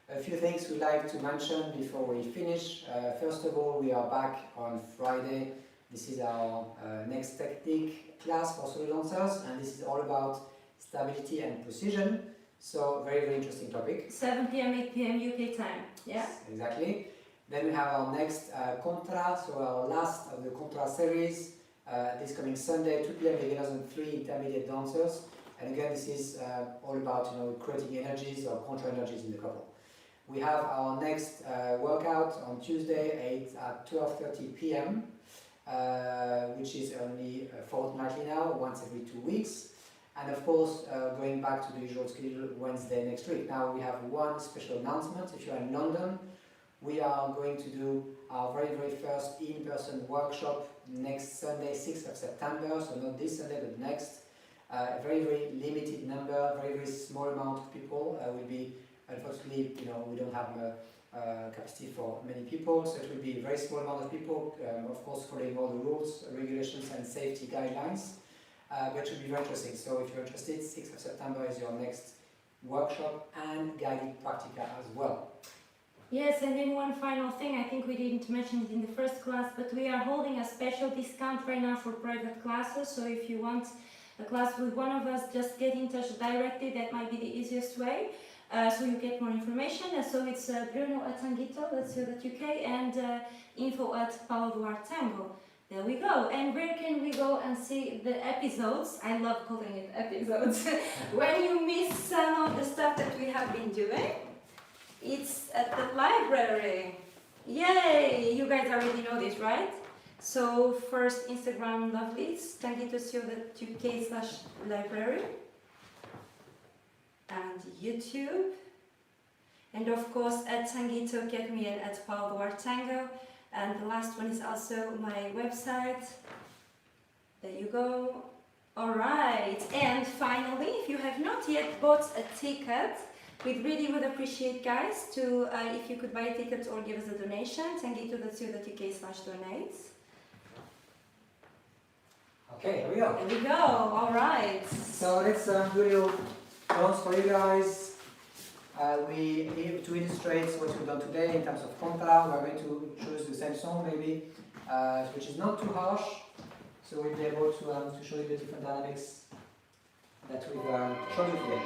Speaker 2: A few things we'd like to mention before we finish. First of all, we are back on Friday. This is our next technique class for solo dancers, and this is all about stability and precision. So very, very interesting topic.
Speaker 1: 7 p.m., 8 p.m. UK time, yeah?
Speaker 2: Exactly. Then we have our next Contra, so our last of the Contra series. This coming Sunday, 2 p.m. beginners and 3 intermediate dancers. And again, this is all about creating energies or contra energies in the couple. We have our next workout on Tuesday at 12:30 p.m., which is only fortnightly now, once every 2 weeks. And of course, going back to the usual schedule, Wednesday next week. Now we have one special announcement. If you're in London, we are going to do our very, very first in-person workshop next Sunday, 6th of September. So not this Sunday, but next. A very, very limited number, very, very small amount of people will be. Unfortunately, we don't have capacity for many people, so it will be a very small amount of people, of course following all the rules, regulations and safety guidelines, but it should be very interesting. So if you're interested, 6th of September is your next workshop and guided practica as well.
Speaker 1: Yes, and then one final thing, I think we didn't mention it in the first class, but we are holding a special discount right now for private classes, so if you want a class with one of us, just get in touch directly, that might be the easiest way. So you get more information. So it's Bruno at Tanguito.co.uk and info@Paula.Tango. There we go. And where can we go and see the episodes? I love calling it episodes. When you miss some of the stuff that we have been doing, it's at the library. Yay! You guys already know this, right? So first Instagram lovelies, Tanguito.co.uk/library. And YouTube, and of course at Tanguito, get me in at Paula.Tango, and the last one is also my website. There you go. Alright, and finally, if you have not yet bought a ticket, we really would appreciate, guys, to if you could buy a ticket or give us a donation, Tanguito.co.uk/donate.
Speaker 2: Okay, here we go.
Speaker 1: There we go, alright.
Speaker 2: So let's do a little dance for you guys. To illustrate what we've done today in terms of contra, we're going to choose the same song maybe, which is not too harsh, so we'll be able to show you the different dynamics that we've shown you today.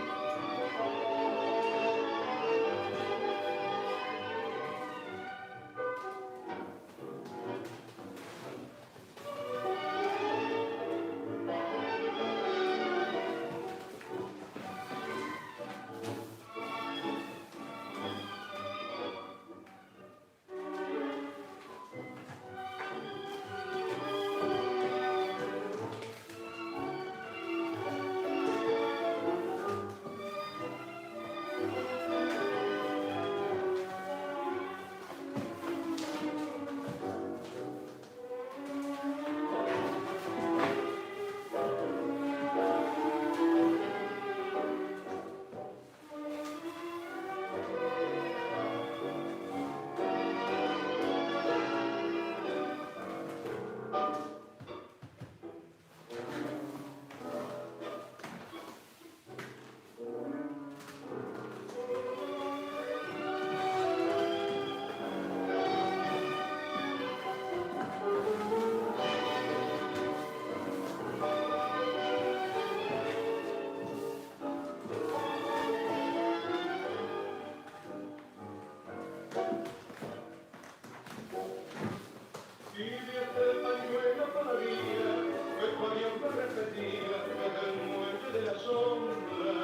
Speaker 3: Y de aquel pañuelo todavía, cuerpo Dios me repetía, desde el muelle de la sombra.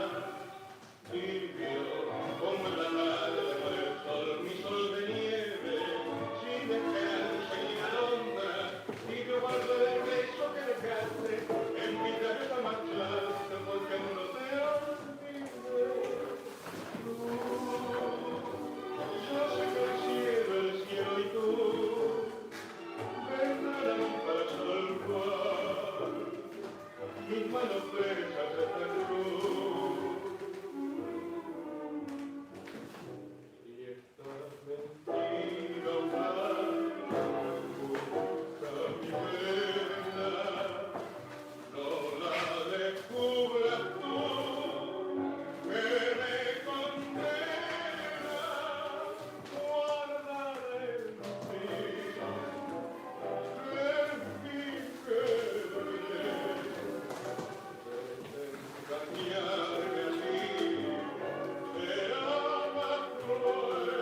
Speaker 3: Tibio, como en la tarde con el sol, mi sol de nieve, sin esperanza ni alondra, y yo guardo el beso que dejaste, en mi cabeza marcharte, porque no te olvidé. Yo sé que el cielo y tú, vendrán para salvar mis manos presas de esta cruz. Y esta mentira humana busca mi pena, no la descubras tú, que me condena, guardar en ti, desengañarme así, será más cruel.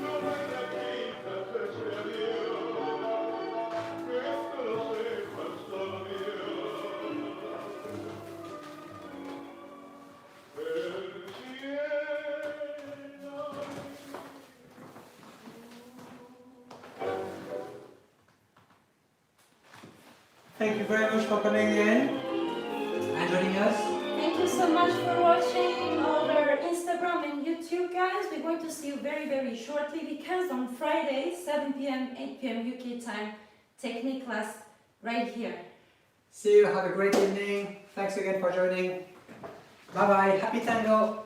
Speaker 3: No me repitas ese adiós, que esto lo sepas solo Dios. El cielo.
Speaker 2: Thank you very much for coming in and joining us.
Speaker 1: Thank you so much for watching our Instagram and YouTube, guys. We're going to see you very, very shortly because on Friday, 7 p.m., 8 p.m. UK time, technique class right here.
Speaker 2: See you, have a great evening. Thanks again for joining. Bye bye, happy tango!